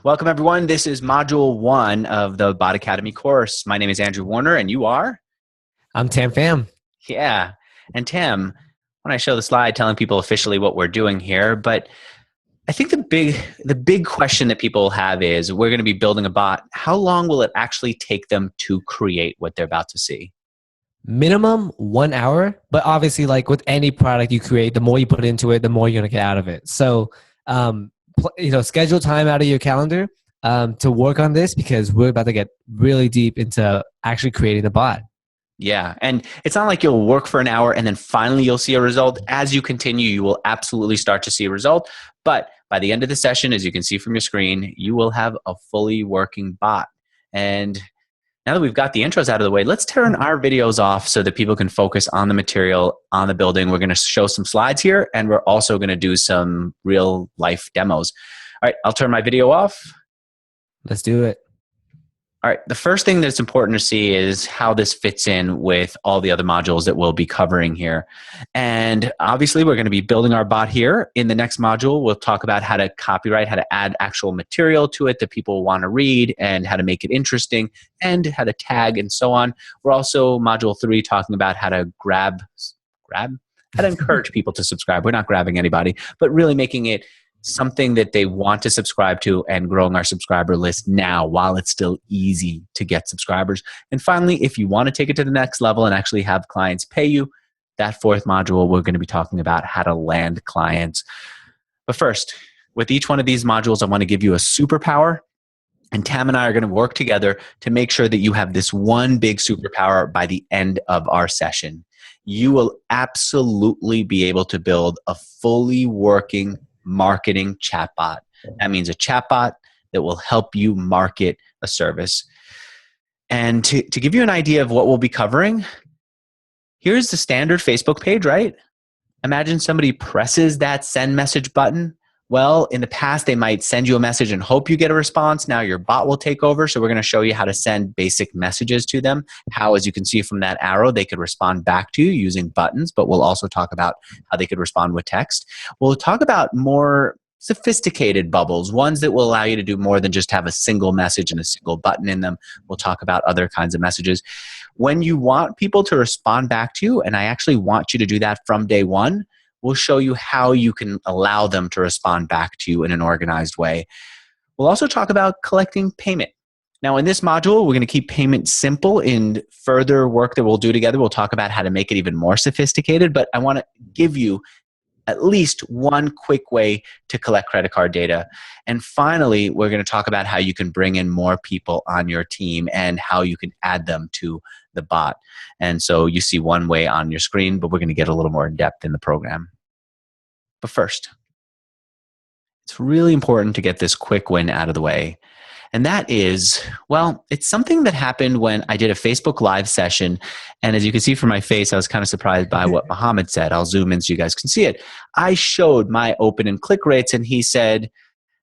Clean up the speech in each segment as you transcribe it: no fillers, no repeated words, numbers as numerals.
Welcome, everyone. This is Module 1 of the Bot Academy course. My name is Andrew Warner, and you are? I'm Tam Pham. Yeah. And Tim, when I show the slide telling people officially what we're doing here, but I think the big question that people have is, we're going to be building a bot. How long will it actually take them to create what they're about to see? Minimum 1 hour, but obviously, like with any product you create, the more you put into it, the more you're gonna get out of it. So, schedule time out of your calendar to work on this because we're about to get really deep into actually creating the bot. Yeah. And it's not like you'll work for an hour and then finally you'll see a result. As you continue, you will absolutely start to see a result. But by the end of the session, as you can see from your screen, you will have a fully working bot. And now that we've got the intros out of the way, let's turn our videos off so that people can focus on the material, on the building. We're going to show some slides here, and we're also going to do some real life demos. All right, I'll turn my video off. Let's do it. All right, the first thing that's important to see is how this fits in with all the other modules that we'll be covering here. And obviously, we're going to be building our bot here. In the next module, we'll talk about how to copyright, how to add actual material to it that people want to read, and how to make it interesting, and how to tag, and so on. We're also, module 3, talking about how to how to encourage people to subscribe. We're not grabbing anybody, but really making it something that they want to subscribe to and growing our subscriber list now while it's still easy to get subscribers. And finally, if you want to take it to the next level and actually have clients pay you, that 4th module, we're going to be talking about how to land clients. But first, with each one of these modules, I want to give you a superpower. And Tam and I are going to work together to make sure that you have this one big superpower by the end of our session. You will absolutely be able to build a fully working marketing chatbot. That means a chatbot that will help you market a service. And to give you an idea of what we'll be covering, here's the standard Facebook page, right? Imagine somebody presses that send message button. Well, in the past, they might send you a message and hope you get a response. Now your bot will take over. So we're going to show you how to send basic messages to them. How, as you can see from that arrow, they could respond back to you using buttons, but we'll also talk about how they could respond with text. We'll talk about more sophisticated bubbles, ones that will allow you to do more than just have a single message and a single button in them. We'll talk about other kinds of messages. When you want people to respond back to you, and I actually want you to do that from day one, we'll show you how you can allow them to respond back to you in an organized way. We'll also talk about collecting payment. Now, in this module, we're going to keep payment simple. In further work that we'll do together, we'll talk about how to make it even more sophisticated, but I want to give you at least one quick way to collect credit card data. And finally, we're going to talk about how you can bring in more people on your team and how you can add them to the bot. And so you see one way on your screen, but we're going to get a little more in depth in the program. But first, it's really important to get this quick win out of the way. And that is, well, it's something that happened when I did a Facebook Live session. And as you can see from my face, I was kind of surprised by what Mohammed said. I'll zoom in so you guys can see it. I showed my open and click rates, and he said,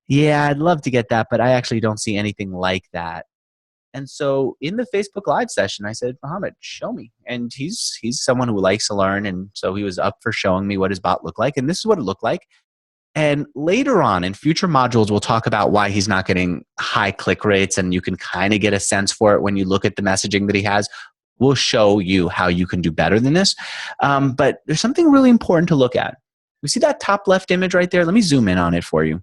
yeah, I'd love to get that, but I actually don't see anything like that. And so in the Facebook Live session, I said, Mohammed, show me. And he's someone who likes to learn. And so he was up for showing me what his bot looked like. And this is what it looked like. And later on in future modules, we'll talk about why he's not getting high click rates. And you can kind of get a sense for it when you look at the messaging that he has. We'll show you how you can do better than this. But there's something really important to look at. We see that top left image right there? Let me zoom in on it for you.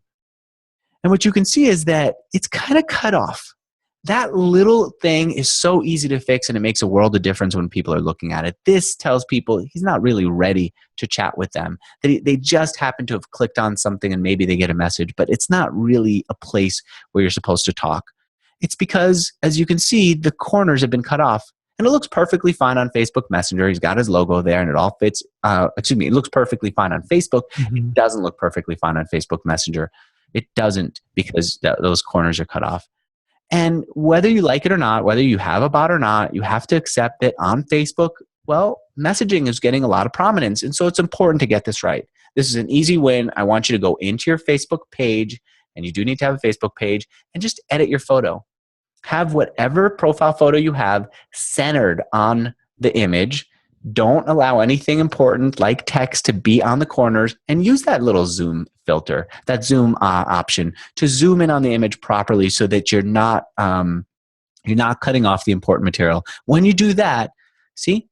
And what you can see is that it's kind of cut off. That little thing is so easy to fix, and it makes a world of difference when people are looking at it. This tells people he's not really ready to chat with them. They just happen to have clicked on something and maybe they get a message, but it's not really a place where you're supposed to talk. It's because, as you can see, the corners have been cut off. And it looks perfectly fine on Facebook Messenger. He's got his logo there and it all fits. It looks perfectly fine on Facebook. It doesn't look perfectly fine on Facebook Messenger. It doesn't, because those corners are cut off. And whether you like it or not, whether you have a bot or not, you have to accept that on Facebook, well, messaging is getting a lot of prominence. And so it's important to get this right. This is an easy win. I want you to go into your Facebook page, and you do need to have a Facebook page, and just edit your photo. Have whatever profile photo you have centered on the image. Don't allow anything important like text to be on the corners, and use that little zoom filter, that zoom option to zoom in on the image properly so that you're not cutting off the important material. When you do that, see,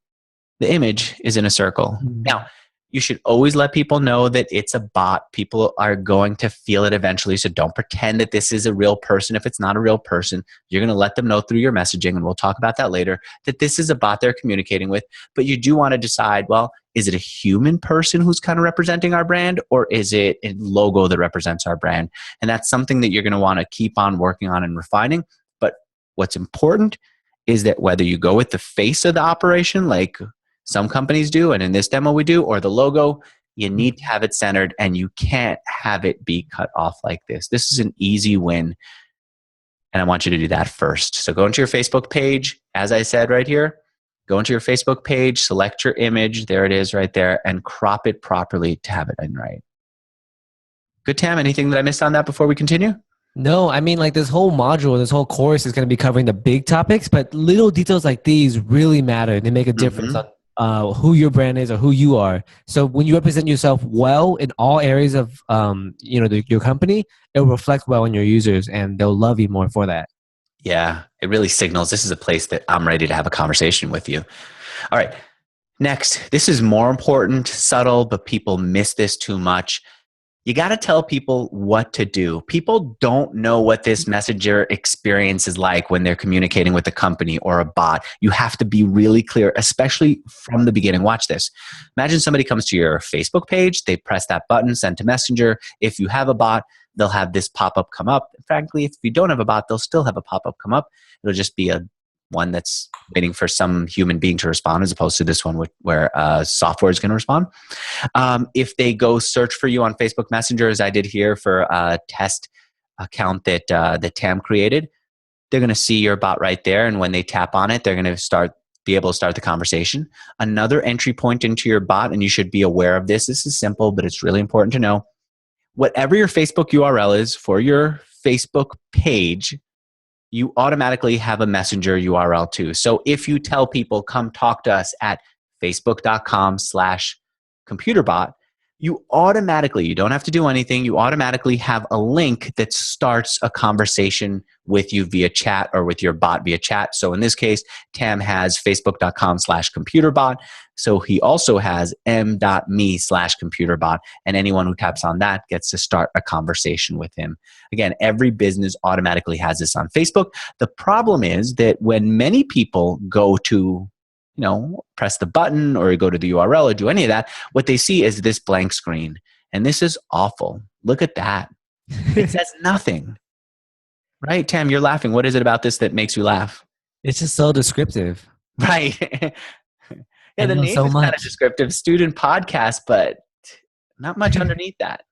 the image is in a circle. Now, you should always let people know that it's a bot. People are going to feel it eventually, so don't pretend that this is a real person. If it's not a real person, you're going to let them know through your messaging, and we'll talk about that later, that this is a bot they're communicating with. But you do want to decide, well, is it a human person who's kind of representing our brand, or is it a logo that represents our brand? And that's something that you're going to want to keep on working on and refining. But what's important is that whether you go with the face of the operation, like some companies do, and in this demo we do, or the logo, you need to have it centered, and you can't have it be cut off like this. This is an easy win, and I want you to do that first. So go into your Facebook page, as I said right here, go into your Facebook page, select your image, there it is right there, and crop it properly to have it in right. Good, Tam, anything that I missed on that before we continue? No, I mean, like this whole module, this whole course is going to be covering the big topics, but little details like these really matter. They make a difference on who your brand is or who you are. So when you represent yourself well in all areas of your company, it will reflect well on your users, and they'll love you more for that. Yeah, it really signals this is a place that I'm ready to have a conversation with you. All right, next, this is more important, subtle, but people miss this too much. You got to tell people what to do. People don't know what this messenger experience is like when they're communicating with a company or a bot. You have to be really clear, especially from the beginning. Watch this. Imagine somebody comes to your Facebook page. They press that button, send to Messenger. If you have a bot, they'll have this pop-up come up. Frankly, if you don't have a bot, they'll still have a pop-up come up. It'll just be one that's waiting for some human being to respond, as opposed to this one where software is going to respond. If they go search for you on Facebook Messenger, as I did here for a test account that Tam created, they're going to see your bot right there. And when they tap on it, they're going to be able to start the conversation. Another entry point into your bot, and you should be aware of this. This is simple, but it's really important to know. Whatever your Facebook URL is for your Facebook page, you automatically have a Messenger URL too. So if you tell people, come talk to us at facebook.com/computerbot, you don't have to do anything. You automatically have a link that starts a conversation with you via chat or with your bot via chat. So in this case, Tam has facebook.com/computerbot. So he also has m.me/computerbot. And anyone who taps on that gets to start a conversation with him. Again, every business automatically has this on Facebook. The problem is that when many people go to press the button or go to the URL or do any of that, what they see is this blank screen. And this is awful. Look at that. It says nothing. Right, Tam, you're laughing. What is it about this that makes you laugh? It's just so descriptive. Right. Yeah, the name is kind of descriptive. Student podcast, but not much underneath that.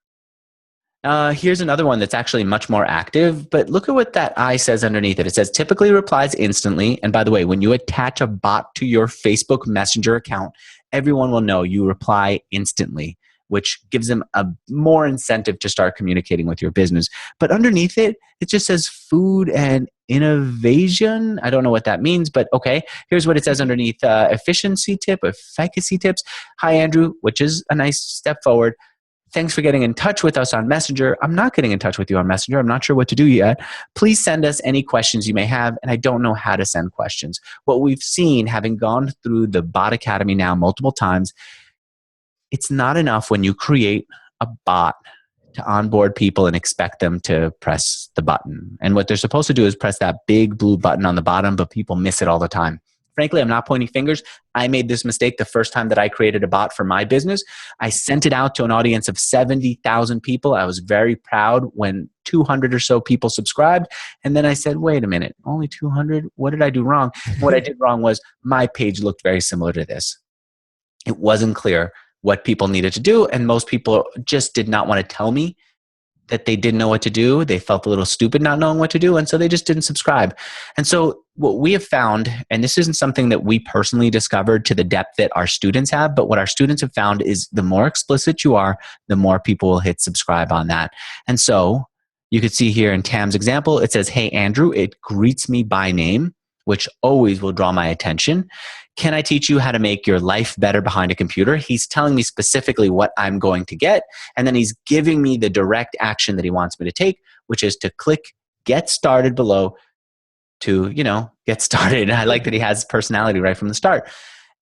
Here's another one that's actually much more active, but look at what that I says underneath it. It says typically replies instantly. And by the way, when you attach a bot to your Facebook Messenger account, everyone will know you reply instantly, which gives them a more incentive to start communicating with your business. But underneath it, it just says food and innovation. I don't know what that means, but okay. Here's what it says underneath efficiency tips. Hi, Andrew, which is a nice step forward. Thanks for getting in touch with us on Messenger. I'm not getting in touch with you on Messenger. I'm not sure what to do yet. Please send us any questions you may have, and I don't know how to send questions. What we've seen, having gone through the Bot Academy now multiple times, it's not enough when you create a bot to onboard people and expect them to press the button. And what they're supposed to do is press that big blue button on the bottom, but people miss it all the time. Frankly, I'm not pointing fingers. I made this mistake the first time that I created a bot for my business. I sent it out to an audience of 70,000 people. I was very proud when 200 or so people subscribed. And then I said, wait a minute, only 200? What did I do wrong? What I did wrong was my page looked very similar to this. It wasn't clear what people needed to do. And most people just did not want to tell me that they didn't know what to do. They felt a little stupid not knowing what to do. And so they just didn't subscribe. And so what we have found, and this isn't something that we personally discovered to the depth that our students have, but what our students have found is the more explicit you are, the more people will hit subscribe on that. And so you could see here in Tam's example, it says, hey, Andrew, it greets me by name, which always will draw my attention. Can I teach you how to make your life better behind a computer? He's telling me specifically what I'm going to get, and then he's giving me the direct action that he wants me to take, which is to click get started below to, get started. I like that he has personality right from the start.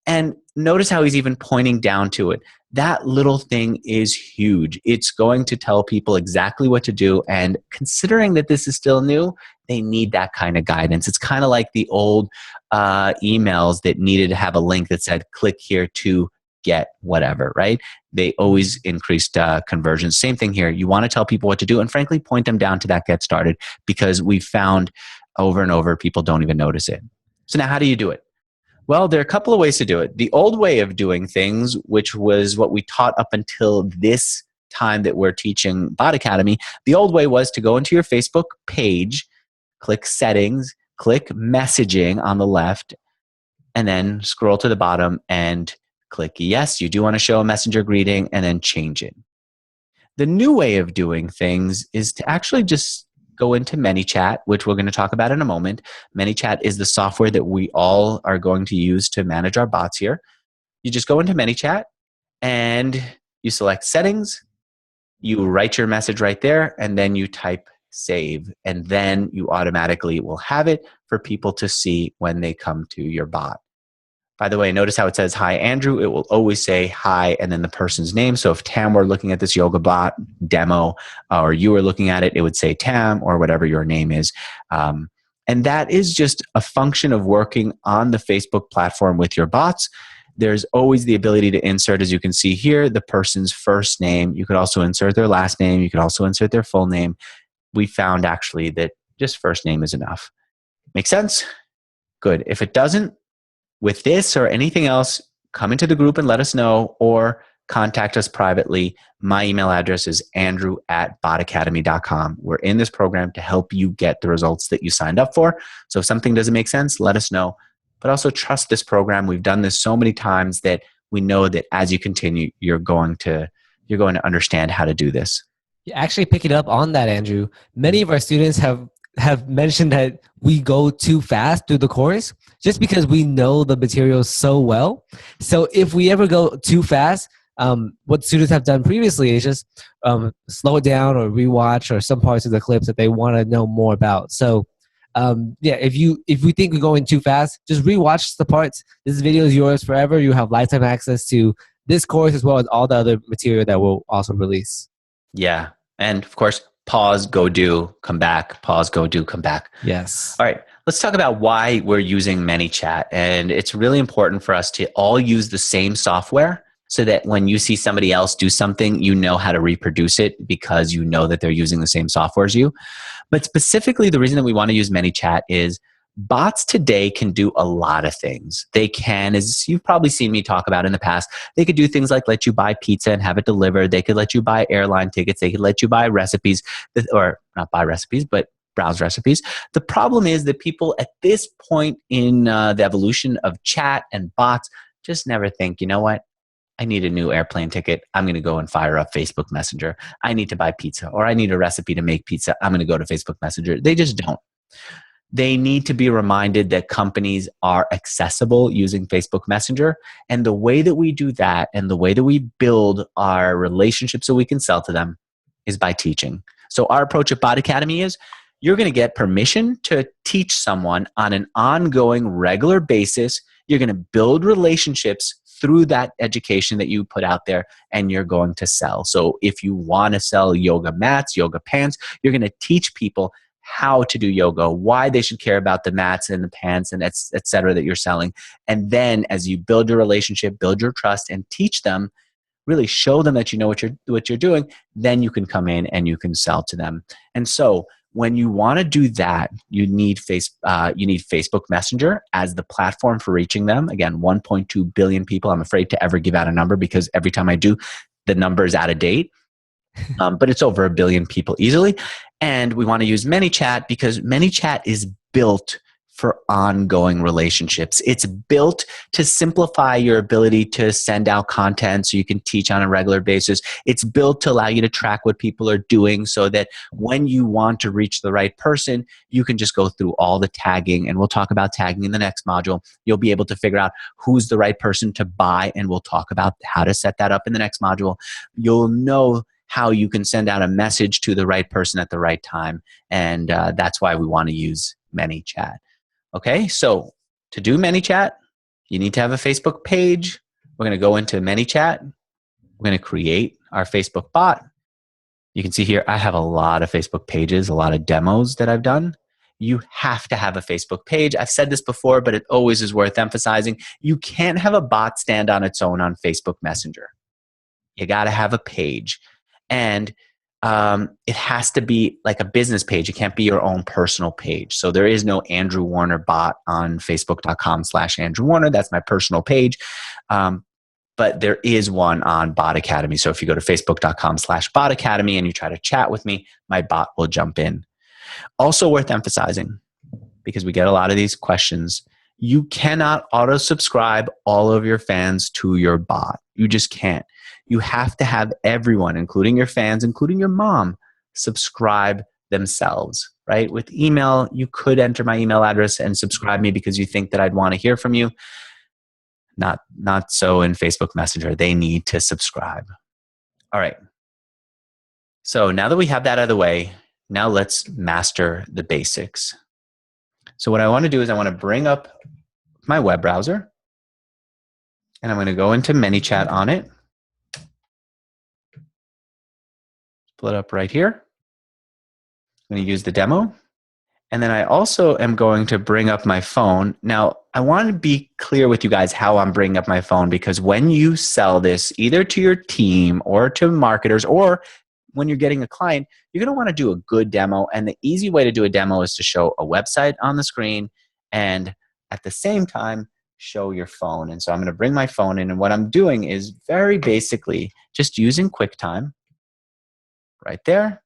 And notice how he's even pointing down to it. That little thing is huge. It's going to tell people exactly what to do. And considering that this is still new, they need that kind of guidance. It's kind of like the old emails that needed to have a link that said, click here to get whatever, right? They always increased conversion. Same thing here. You want to tell people what to do and frankly, point them down to that get started, because we've found over and over, people don't even notice it. So now how do you do it? Well, there are a couple of ways to do it. The old way of doing things, which was what we taught up until this time that we're teaching Bot Academy, the old way was to go into your Facebook page, click settings, click messaging on the left, and then scroll to the bottom and click yes, you do want to show a messenger greeting, and then change it. The new way of doing things is to actually just go into ManyChat, which we're going to talk about in a moment. ManyChat is the software that we all are going to use to manage our bots here. You just go into ManyChat and you select settings, you write your message right there, and then you type save. And then you automatically will have it for people to see when they come to your bot. By the way, notice how it says, hi, Andrew. It will always say hi and then the person's name. So if Tam were looking at this yoga bot demo or you were looking at it, it would say Tam or whatever your name is. And that is just a function of working on the Facebook platform with your bots. There's always the ability to insert, as you can see here, the person's first name. You could also insert their last name. You could also insert their full name. We found actually that just first name is enough. Make sense? Good. If it doesn't, with this or anything else, come into the group and let us know, or contact us privately. My email address is andrew@botacademy.com. We're in this program to help you get the results that you signed up for. So if something doesn't make sense, let us know. But also trust this program. We've done this so many times that we know that as you continue, you're going to understand how to do this. Actually, picking up on that, Andrew, many of our students have mentioned that we go too fast through the course just because we know the material so well. So if we ever go too fast, what students have done previously is just slow it down or rewatch or some parts of the clips that they want to know more about. So if we think we're going too fast, just rewatch the parts. This video is yours forever. You have lifetime access to this course as well as all the other material that we'll also release. Yeah. And of course, pause, go do, come back, pause, go do, come back. Yes. All right. Let's talk about why we're using ManyChat. And it's really important for us to all use the same software so that when you see somebody else do something, you know how to reproduce it because you know that they're using the same software as you. But specifically, the reason that we want to use ManyChat is bots today can do a lot of things. They can, as you've probably seen me talk about in the past, they could do things like let you buy pizza and have it delivered. They could let you buy airline tickets. They could let you buy recipes, or not buy recipes, but browse recipes. The problem is that people at this point in the evolution of chat and bots just never think, you know what? I need a new airplane ticket. I'm going to go and fire up Facebook Messenger. I need to buy pizza, or I need a recipe to make pizza. I'm going to go to Facebook Messenger. They just don't. They need to be reminded that companies are accessible using Facebook Messenger. And the way that we do that and the way that we build our relationships so we can sell to them is by teaching. So our approach at Bot Academy is you're going to get permission to teach someone on an ongoing, regular basis. You're going to build relationships through that education that you put out there, and you're going to sell. So if you want to sell yoga mats, yoga pants, you're going to teach people how to do yoga, why they should care about the mats and the pants and et cetera that you're selling. And then as you build your relationship, build your trust, and teach them, really show them that you know what you're doing, then you can come in and you can sell to them. And so when you want to do that, you need Facebook Messenger as the platform for reaching them. Again, 1.2 billion people. I'm afraid to ever give out a number because every time I do, the number is out of date. But it's over 1 billion people easily. And we want to use ManyChat because ManyChat is built for ongoing relationships. It's built to simplify your ability to send out content so you can teach on a regular basis. It's built to allow you to track what people are doing so that when you want to reach the right person, you can just go through all the tagging, and we'll talk about tagging in the next module. You'll be able to figure out who's the right person to buy, and we'll talk about how to set that up in the next module. You'll know how you can send out a message to the right person at the right time, and that's why we want to use ManyChat. Okay, so to do ManyChat, you need to have a Facebook page. We're going to go into ManyChat. We're going to create our Facebook bot. You can see here, I have a lot of Facebook pages, a lot of demos that I've done. You have to have a Facebook page. I've said this before, but it always is worth emphasizing. You can't have a bot stand on its own on Facebook Messenger. You got to have a page. And it has to be like a business page. It can't be your own personal page. So there is no Andrew Warner bot on facebook.com/Andrew Warner. That's my personal page. But there is one on Bot Academy. So if you go to facebook.com/Bot Academy and you try to chat with me, my bot will jump in. Also worth emphasizing, because we get a lot of these questions, you cannot auto-subscribe all of your fans to your bot. You just can't. You have to have everyone, including your fans, including your mom, subscribe themselves, right? With email, you could enter my email address and subscribe me because you think that I'd want to hear from you. Not so in Facebook Messenger. They need to subscribe. All right. So now that we have that out of the way, now let's master the basics. So what I want to do is I want to bring up my web browser, and I'm going to go into ManyChat on it. Pull it up right here. I'm going to use the demo. And then I also am going to bring up my phone. Now, I want to be clear with you guys how I'm bringing up my phone, because when you sell this either to your team or to marketers, or when you're getting a client, you're going to want to do a good demo. And the easy way to do a demo is to show a website on the screen and at the same time show your phone. And so I'm going to bring my phone in, and what I'm doing is very basically just using QuickTime right there.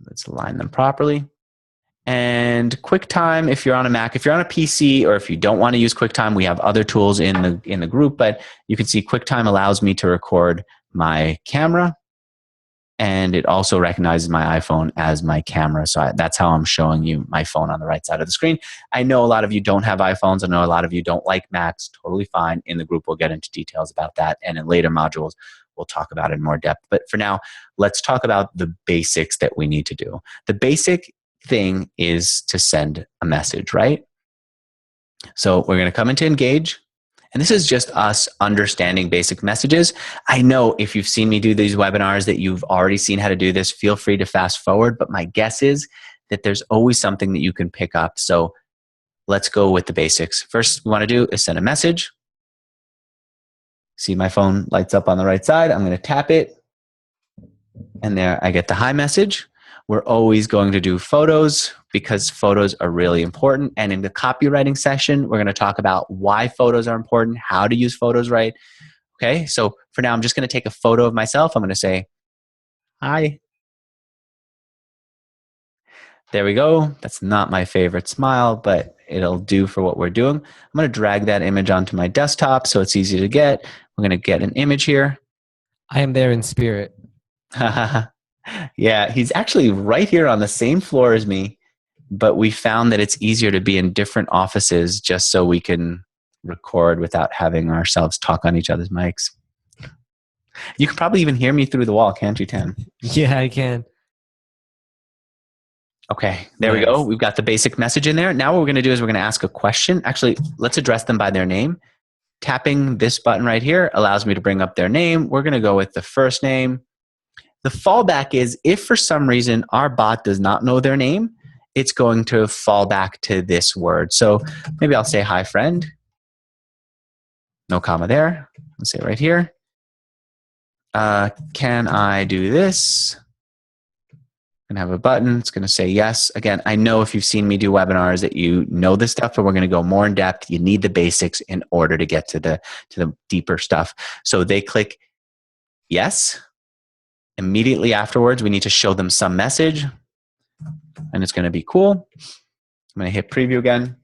Let's align them properly. And QuickTime, if you're on a Mac, if you're on a PC, or if you don't want to use QuickTime, we have other tools in the group, but you can see QuickTime allows me to record my camera, and it also recognizes my iPhone as my camera. So that's how I'm showing you my phone on the right side of the screen. I know a lot of you don't have iPhones. I know a lot of you don't like Macs. Totally fine. In the group, we'll get into details about that. And in later modules, we'll talk about it in more depth. But for now, let's talk about the basics that we need to do. The basic thing is to send a message, right? So we're going to come into Engage. And this is just us understanding basic messages. I know if you've seen me do these webinars that you've already seen how to do this. Feel free to fast forward. But my guess is that there's always something that you can pick up. So let's go with the basics. First we want to do is send a message. See my phone lights up on the right side. I'm going to tap it. And there I get the hi message. We're always going to do photos because photos are really important. And in the copywriting session, we're going to talk about why photos are important, how to use photos right. Okay, so for now, I'm just going to take a photo of myself. I'm going to say, hi. There we go. That's not my favorite smile, but it'll do for what we're doing. I'm going to drag that image onto my desktop so it's easy to get. We're going to get an image here. I am there in spirit. Yeah, he's actually right here on the same floor as me, but we found that it's easier to be in different offices just so we can record without having ourselves talk on each other's mics. You can probably even hear me through the wall, can't you, Tim? Yeah, I can. Okay, there we go. We've got the basic message in there. Now what we're going to do is we're going to ask a question. Actually, let's address them by their name. Tapping this button right here allows me to bring up their name. We're going to go with the first name. The fallback is if for some reason our bot does not know their name, it's going to fall back to this word. So maybe I'll say, hi, friend. No comma there. Let's say right here. Can I do this? I'm going to have a button. It's going to say yes. Again, I know if you've seen me do webinars that you know this stuff, but we're going to go more in depth. You need the basics in order to get to the deeper stuff. So they click yes. Immediately afterwards, we need to show them some message, and it's going to be cool. I'm going to hit preview again.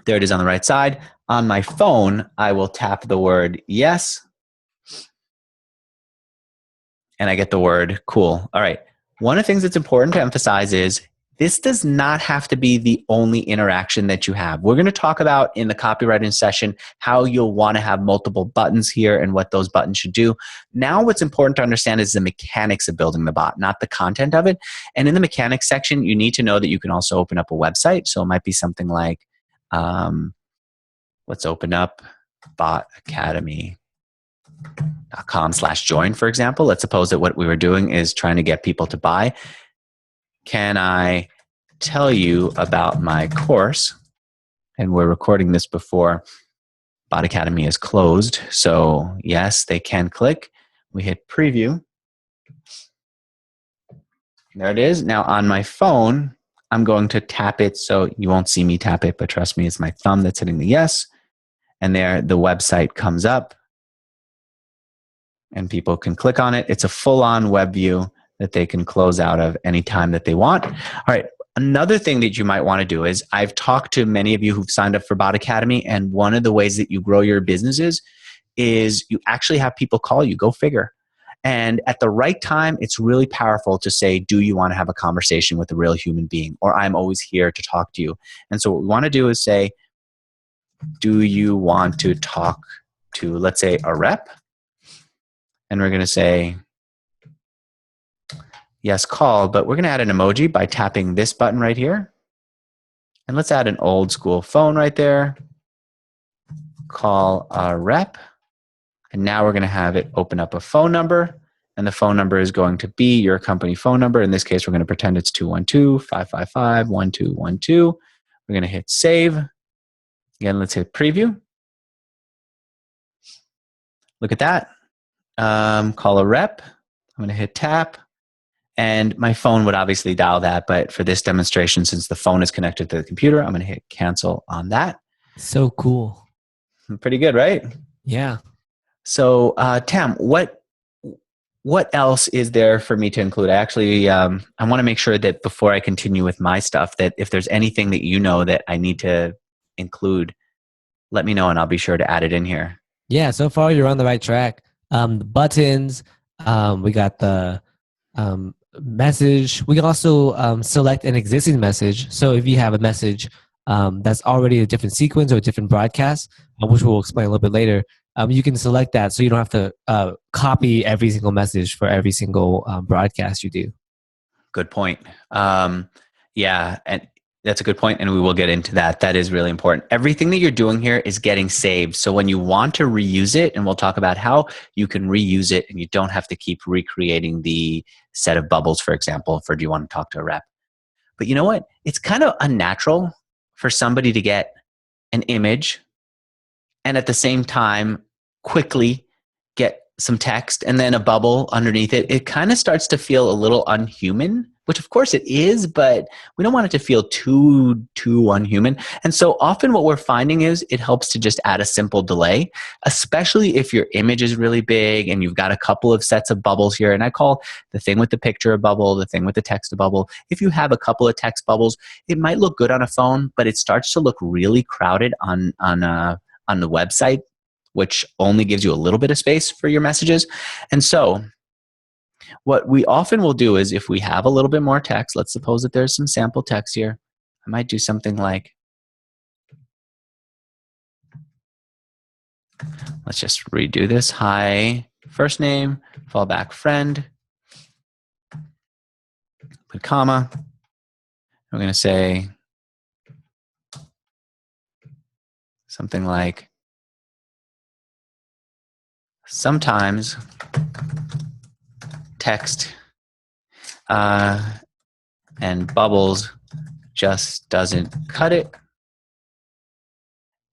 There it is on the right side. On my phone, I will tap the word yes. And I get the word cool. All right. One of the things that's important to emphasize is this does not have to be the only interaction that you have. We're going to talk about in the copywriting session how you'll want to have multiple buttons here and what those buttons should do. Now what's important to understand is the mechanics of building the bot, not the content of it. And in the mechanics section, you need to know that you can also open up a website. So it might be something like, let's open up botacademy.com/join, for example. Let's suppose that what we were doing is trying to get people to buy. Can I tell you about my course? And we're recording this before Bot Academy is closed. So yes, they can click. We hit preview. There it is. Now on my phone, I'm going to tap it. So you won't see me tap it, but trust me, it's my thumb that's hitting the yes. And there the website comes up and people can click on it. It's a full-on web view that they can close out of anytime that they want. All right. Another thing that you might want to do is I've talked to many of you who've signed up for Bot Academy, and one of the ways that you grow your businesses is you actually have people call you. Go figure. And at the right time, it's really powerful to say, do you want to have a conversation with a real human being? Or I'm always here to talk to you. And so what we want to do is say, do you want to talk to, let's say, a rep? And we're going to say, yes, call, but we're going to add an emoji by tapping this button right here. And let's add an old school phone right there. Call a rep. And now we're going to have it open up a phone number. And the phone number is going to be your company phone number. In this case, we're going to pretend it's 212-555-1212. We're going to hit save. Again, let's hit preview. Look at that. Call a rep. I'm going to hit tap. And my phone would obviously dial that, but for this demonstration, since the phone is connected to the computer, I'm going to hit cancel on that. So cool. Pretty good, right? Yeah. So, Tam, what else is there for me to include? I want to make sure that before I continue with my stuff, that if there's anything that you know that I need to include, let me know and I'll be sure to add it in here. Yeah. So far, you're on the right track. The buttons, we got the message. We can also select an existing message. So if you have a message that's already a different sequence or a different broadcast, which we'll explain a little bit later, you can select that so you don't have to copy every single message for every single broadcast you do. Good point. Yeah, and that's a good point, and we will get into that. That is really important. Everything that you're doing here is getting saved. So when you want to reuse it, and we'll talk about how you can reuse it and you don't have to keep recreating the set of bubbles, for example, for do you want to talk to a rep. But you know what? It's kind of unnatural for somebody to get an image and at the same time quickly get some text and then a bubble underneath it. It kind of starts to feel a little unhuman, which of course it is, but we don't want it to feel too unhuman. And so often what we're finding is it helps to just add a simple delay, especially if your image is really big and you've got a couple of sets of bubbles here. And I call the thing with the picture a bubble, the thing with the text a bubble. If you have a couple of text bubbles, it might look good on a phone, but it starts to look really crowded on the website, which only gives you a little bit of space for your messages. And so what we often will do is if we have a little bit more text, let's suppose that there's some sample text here. I might do something like, let's just redo this. Hi, first name, fallback friend, put comma. We're going to say something like, sometimes text and bubbles just doesn't cut it.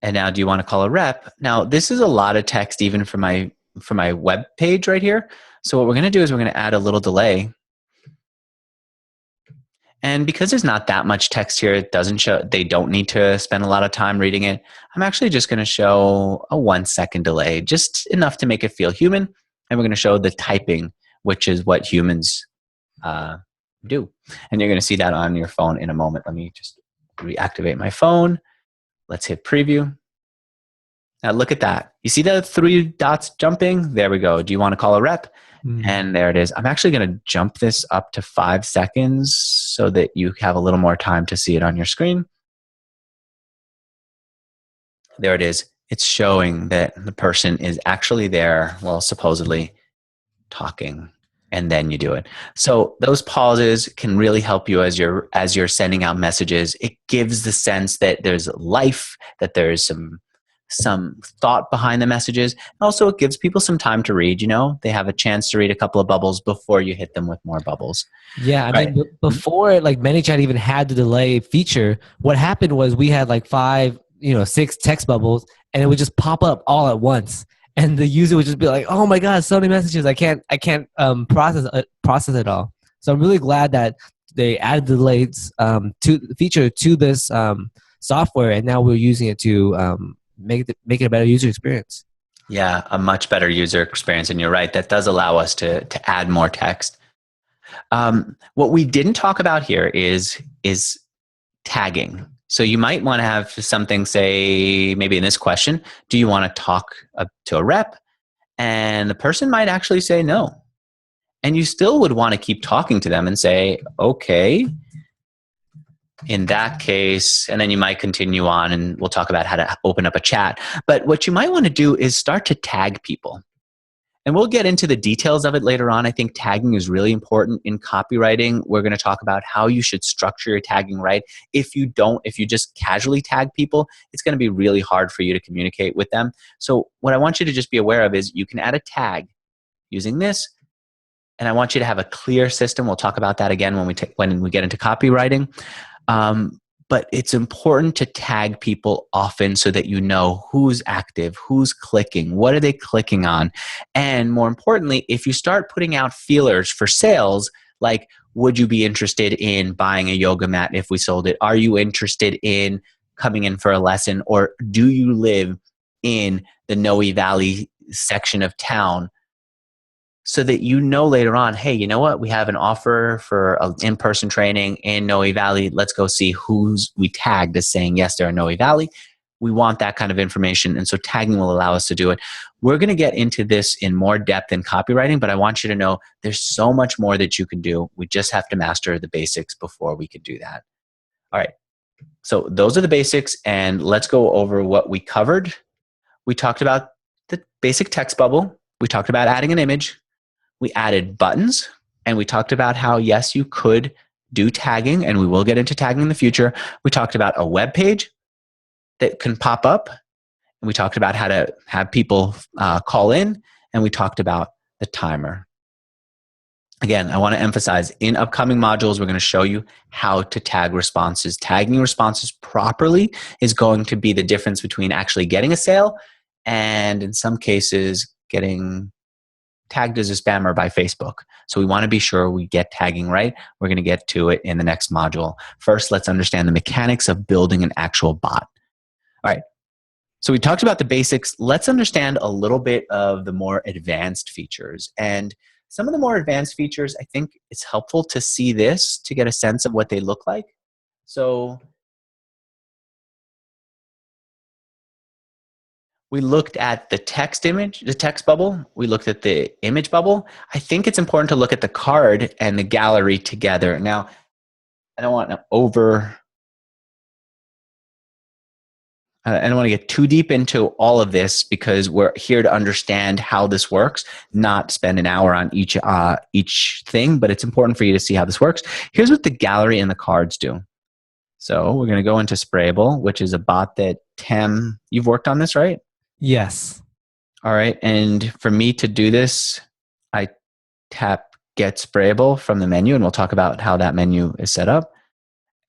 And now do you want to call a rep? Now this is a lot of text even for my web page right here. So what we're going to do is we're going to add a little delay. And because there's not that much text here, it doesn't show, they don't need to spend a lot of time reading it. I'm actually just going to show a 1 second delay, just enough to make it feel human. And we're going to show the typing, which is what humans do. And you're going to see that on your phone in a moment. Let me just reactivate my phone. Let's hit preview. Now look at that. You see the 3 dots jumping? There we go. Do you want to call a rep? And there it is. I'm actually going to jump this up to 5 seconds so that you have a little more time to see it on your screen. There it is. It's showing that the person is actually there, well, supposedly talking, and then you do it. So those pauses can really help you as you're sending out messages. It gives the sense that there's life, that there's some thought behind the messages. Also, it gives people some time to read. They have a chance to read a couple of bubbles before you hit them with more bubbles. Yeah, I mean, before like ManyChat even had the delay feature, what happened was we had like 5, 6 text bubbles, and it would just pop up all at once, and the user would just be like, "Oh my god, so many messages! I can't process it all." So I'm really glad that they added the delays feature to this software, and now we're using it to make it a better user experience. Yeah, a much better user experience. And you're right, that does allow us to add more text. What we didn't talk about here is tagging. So you might want to have something say, maybe in this question, do you want to talk to a rep? And the person might actually say no. And you still would want to keep talking to them and say, okay, in that case, and then you might continue on, and we'll talk about how to open up a chat. But what you might want to do is start to tag people. And we'll get into the details of it later on. I think tagging is really important in copywriting. We're going to talk about how you should structure your tagging right. If you just casually tag people, it's going to be really hard for you to communicate with them. So what I want you to just be aware of is you can add a tag using this. And I want you to have a clear system. We'll talk about that again when we get into copywriting. But it's important to tag people often so that you know who's active, who's clicking, what are they clicking on. And more importantly, if you start putting out feelers for sales, like, would you be interested in buying a yoga mat if we sold it? Are you interested in coming in for a lesson? Or do you live in the Noe Valley section of town? So that later on, hey, you know what? We have an offer for an in-person training in Noe Valley. Let's go see who's we tagged as saying, yes, they're in Noe Valley. We want that kind of information. And so tagging will allow us to do it. We're going to get into this in more depth in copywriting, but I want you to know there's so much more that you can do. We just have to master the basics before we can do that. All right. So those are the basics, and let's go over what we covered. We talked about the basic text bubble. We talked about adding an image. We added buttons, and we talked about how, yes, you could do tagging, and we will get into tagging in the future. We talked about a web page that can pop up, and we talked about how to have people call in, and we talked about the timer. Again, I want to emphasize, in upcoming modules, we're going to show you how to tag responses. Tagging responses properly is going to be the difference between actually getting a sale and, in some cases, getting tagged as a spammer by Facebook. So we want to be sure we get tagging right. We're going to get to it in the next module. First, let's understand the mechanics of building an actual bot. All right. So we talked about the basics. Let's understand a little bit of the more advanced features. And some of the more advanced features, I think it's helpful to see this to get a sense of what they look like. So we looked at the text bubble. We looked at the image bubble. I think it's important to look at the card and the gallery together. Now, I don't want to get too deep into all of this because we're here to understand how this works, not spend an hour on each thing, but it's important for you to see how this works. Here's what the gallery and the cards do. So we're going to go into Sprayable, which is a bot that Tim, you've worked on this, right? Yes. All right. And for me to do this, I tap Get Sprayable from the menu, and we'll talk about how that menu is set up.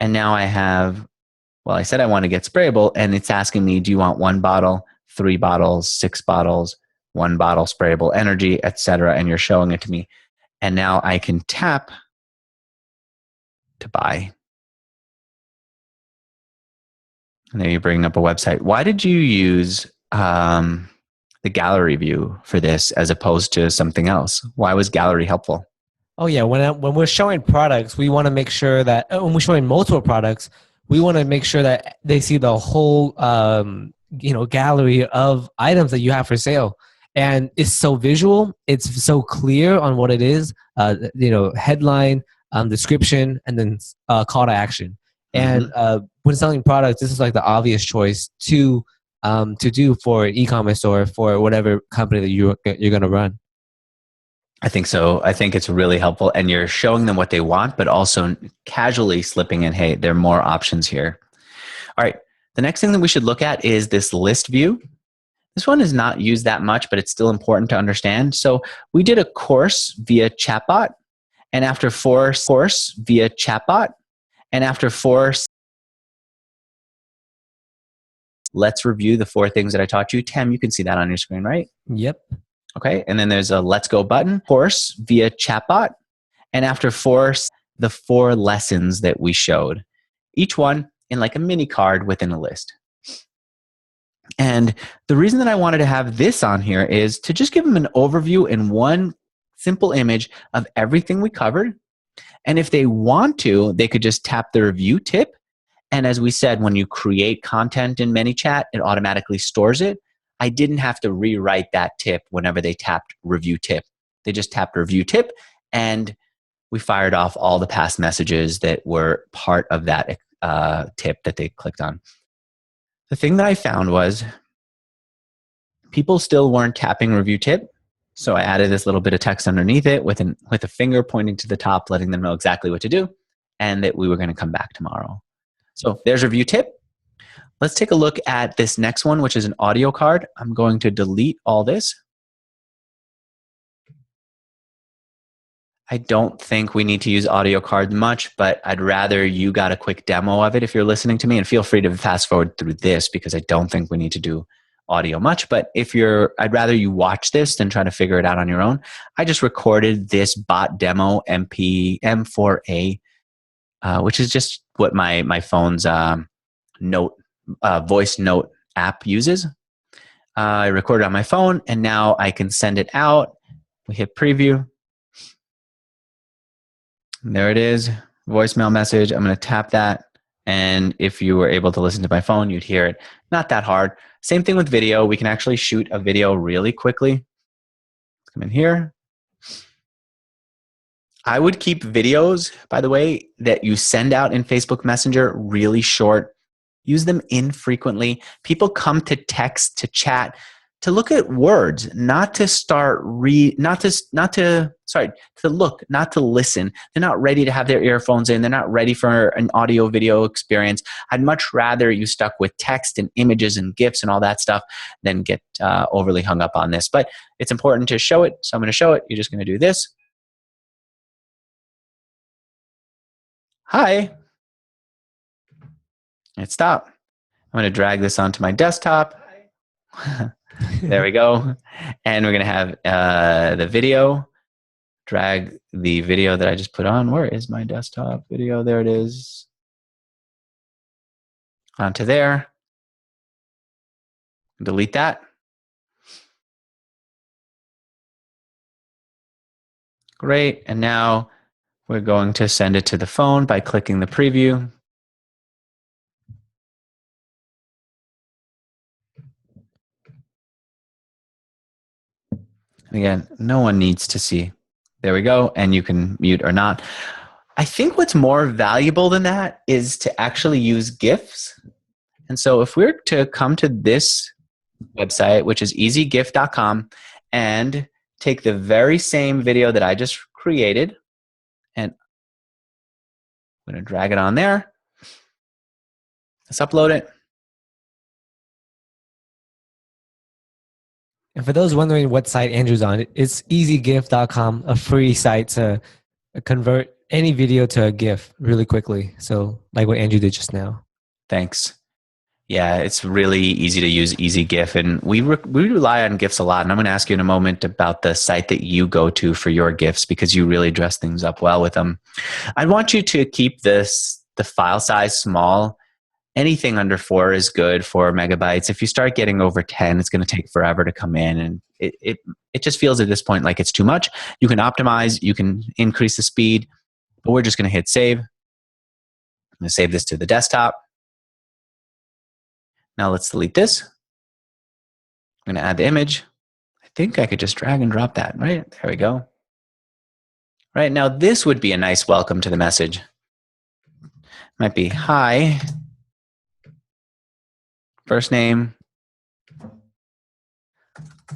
And now I said I want to get sprayable, and it's asking me, do you want 1 bottle, 3 bottles, 6 bottles, 1 bottle sprayable energy, etc. And you're showing it to me. And now I can tap to buy. And then you bring up a website. Why did you use the gallery view for this as opposed to something else? Why was gallery helpful? Oh yeah, when we're showing products, we want to make sure that when we're showing multiple products, we want to make sure that they see the whole gallery of items that you have for sale. And it's so visual, it's so clear on what it is, headline, description, and then call to action. And when selling products, this is like the obvious choice to do for e-commerce or for whatever company that you're going to run. I think so. I think it's really helpful, and you're showing them what they want, but also casually slipping in, hey, there are more options here. All right. The next thing that we should look at is this list view. This one is not used that much, but it's still important to understand. So we did a course via chatbot, and after four, let's review the 4 things that I taught you. Tim, you can see that on your screen, right? Yep. Okay, and then there's a let's go button, course via chatbot. And after the 4 lessons that we showed, each one in like a mini card within a list. And the reason that I wanted to have this on here is to just give them an overview in one simple image of everything we covered. And if they want to, they could just tap the review tip. And as we said, when you create content in ManyChat, it automatically stores it. I didn't have to rewrite that tip whenever they tapped review tip. They just tapped review tip, and we fired off all the past messages that were part of that tip that they clicked on. The thing that I found was people still weren't tapping review tip. So I added this little bit of text underneath it with a finger pointing to the top, letting them know exactly what to do, and that we were going to come back tomorrow. So there's review tip. Let's take a look at this next one, which is an audio card. I'm going to delete all this. I don't think we need to use audio cards much, but I'd rather you got a quick demo of it if you're listening to me, and feel free to fast forward through this because I don't think we need to do audio much. But I'd rather you watch this than try to figure it out on your own. I just recorded this bot demo M4A, which is just what my phone's voice note app uses. I recorded on my phone, and now I can send it out. We hit preview. There it is, voicemail message. I'm going to tap that. And if you were able to listen to my phone, you'd hear it. Not that hard. Same thing with video. We can actually shoot a video really quickly. Come in here. I would keep videos, by the way, that you send out in Facebook Messenger really short. Use them infrequently. People come to text, to chat, to look at words, not to look, not to listen. They're not ready to have their earphones in. They're not ready for an audio video experience. I'd much rather you stuck with text and images and GIFs and all that stuff than get overly hung up on this. But it's important to show it. So I'm going to show it. You're just going to do this. Hi. And stop. I'm going to drag this onto my desktop. There we go. And we're going to have the video. Drag the video that I just put on. Where is my desktop video? There it is. Onto there. Delete that. Great. And now we're going to send it to the phone by clicking the preview. Again, no one needs to see. There we go. And you can mute or not. I think what's more valuable than that is to actually use GIFs. And so if we're to come to this website, which is easygif.com, and take the very same video that I just created, and I'm going to drag it on there. Let's upload it. And for those wondering what site Andrew's on, it's easygif.com, a free site to convert any video to a GIF really quickly. So like what Andrew did just now. Thanks. Yeah, it's really easy to use EasyGIF, and we rely on GIFs a lot. And I'm going to ask you in a moment about the site that you go to for your GIFs because you really dress things up well with them. I want you to keep the file size small. Anything under 4 is good, 4 megabytes. If you start getting over 10, it's going to take forever to come in, and it just feels at this point like it's too much. You can optimize, you can increase the speed, but we're just going to hit save. I'm going to save this to the desktop. Now let's delete this. I'm going to add the image. I think I could just drag and drop that, right? There we go. Right, now this would be a nice welcome to the message. Might be, hi, first name,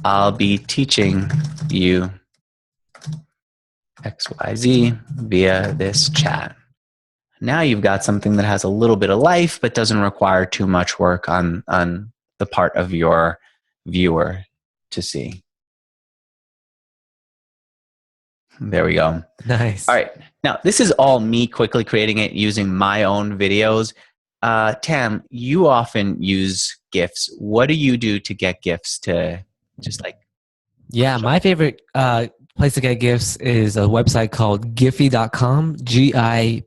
I'll be teaching you XYZ via this chat. Now you've got something that has a little bit of life, but doesn't require too much work on the part of your viewer to see. There we go. Nice. All right. Now, this is all me quickly creating it using my own videos. Tam, you often use GIFs. What do you do to get GIFs to just like... Yeah, my favorite place to get GIFs is a website called Giphy.com, Giphy.com.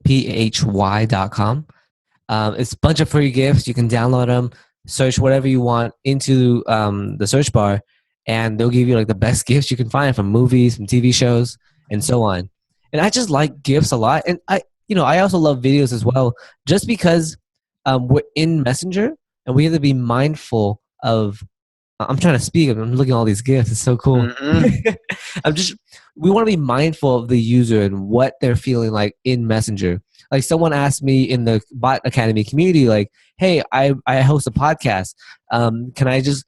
It's a bunch of free GIFs. You can download them, search whatever you want into the search bar, and they'll give you like the best GIFs you can find from movies, from TV shows, and so on. And I just like GIFs a lot. And I also love videos as well, just because we're in Messenger and we have to be mindful of... I'm trying to speak. I'm looking at all these GIFs. It's so cool. Mm-hmm. We want to be mindful of the user and what they're feeling like in Messenger. Like someone asked me in the Bot Academy community, like, hey, I host a podcast. Can I just,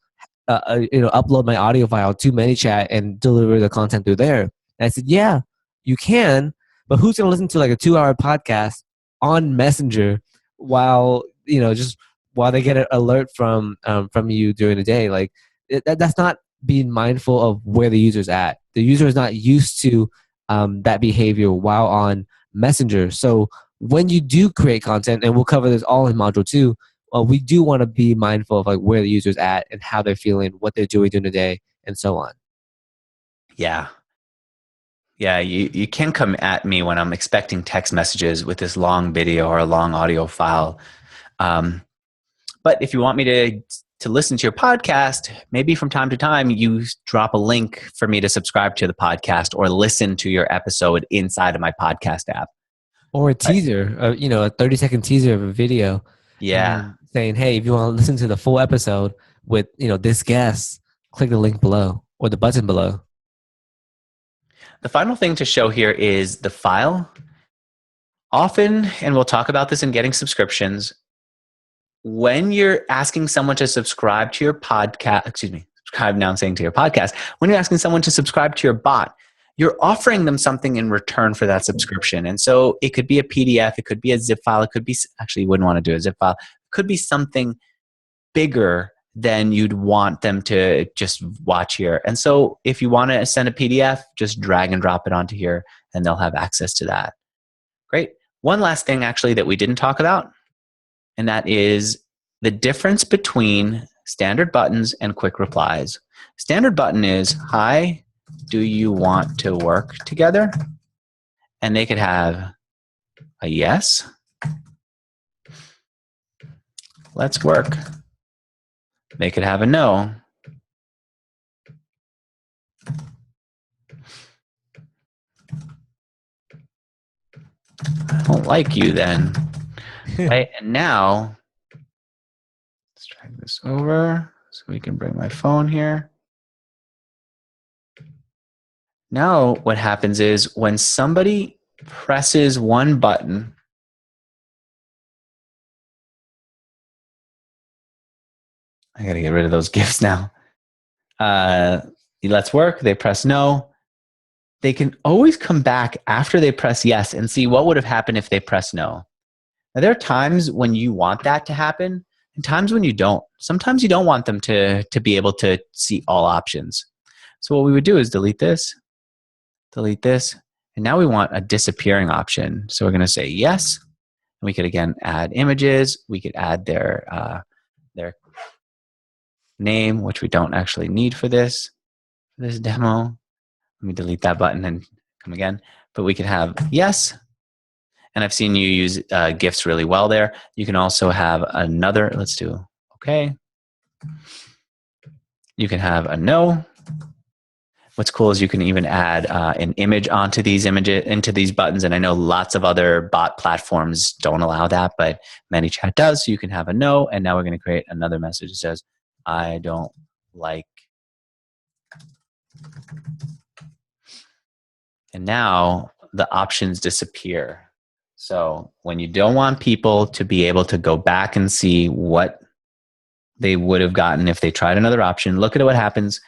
upload my audio file to ManyChat and deliver the content through there? And I said, yeah, you can, but who's going to listen to like a 2-hour podcast on Messenger while they get an alert from you during the day? Like that's not being mindful of where the user's at. The user is not used to that behavior while on Messenger. So when you do create content, and we'll cover this all in Module 2, we do want to be mindful of like where the user's at and how they're feeling, what they're doing during the day, and so on. Yeah. Yeah, you can come at me when I'm expecting text messages with this long video or a long audio file. But if you want me to listen to your podcast, maybe from time to time you drop a link for me to subscribe to the podcast or listen to your episode inside of my podcast app. Or a teaser, a 30-second teaser of a video. Yeah. Saying, hey, if you want to listen to the full episode with, this guest, click the link below or the button below. The final thing to show here is the file. Often, and we'll talk about this in getting subscriptions, when you're asking someone to subscribe to your podcast, subscribe now I'm saying to your podcast, when you're asking someone to subscribe to your bot, you're offering them something in return for that subscription. And so it could be a PDF, it could be a zip file, it could be, actually you wouldn't want to do a zip file, it could be something bigger than you'd want them to just watch here. And so if you want to send a PDF, just drag and drop it onto here and they'll have access to that. Great. One last thing actually that we didn't talk about, and that is the difference between standard buttons and quick replies. Standard button is, hi, do you want to work together? And they could have a yes, let's work. They could have a no, I don't like you then. Right? And now, let's drag this over so we can bring my phone here. Now what happens is when somebody presses one button, I got to get rid of those GIFs now. Let's work. They press no. They can always come back after they press yes and see what would have happened if they press no. Now, there are times when you want that to happen and times when you don't. Sometimes you don't want them to be able to see all options. So what we would do is delete this, and now we want a disappearing option. So we're going to say yes. And we could again add images. We could add their name, which we don't actually need for this demo. Let me delete that button and come again. But we could have yes. And I've seen you use GIFs really well there. You can also have another, let's do okay. You can have a no. what's cool is you can even add an image onto these images, into these buttons. And I know lots of other bot platforms don't allow that, but ManyChat does. So you can have a no. And now we're going to create another message that says, I don't like. And now the options disappear. So when you don't want people to be able to go back and see what they would have gotten if they tried another option, look at what happens.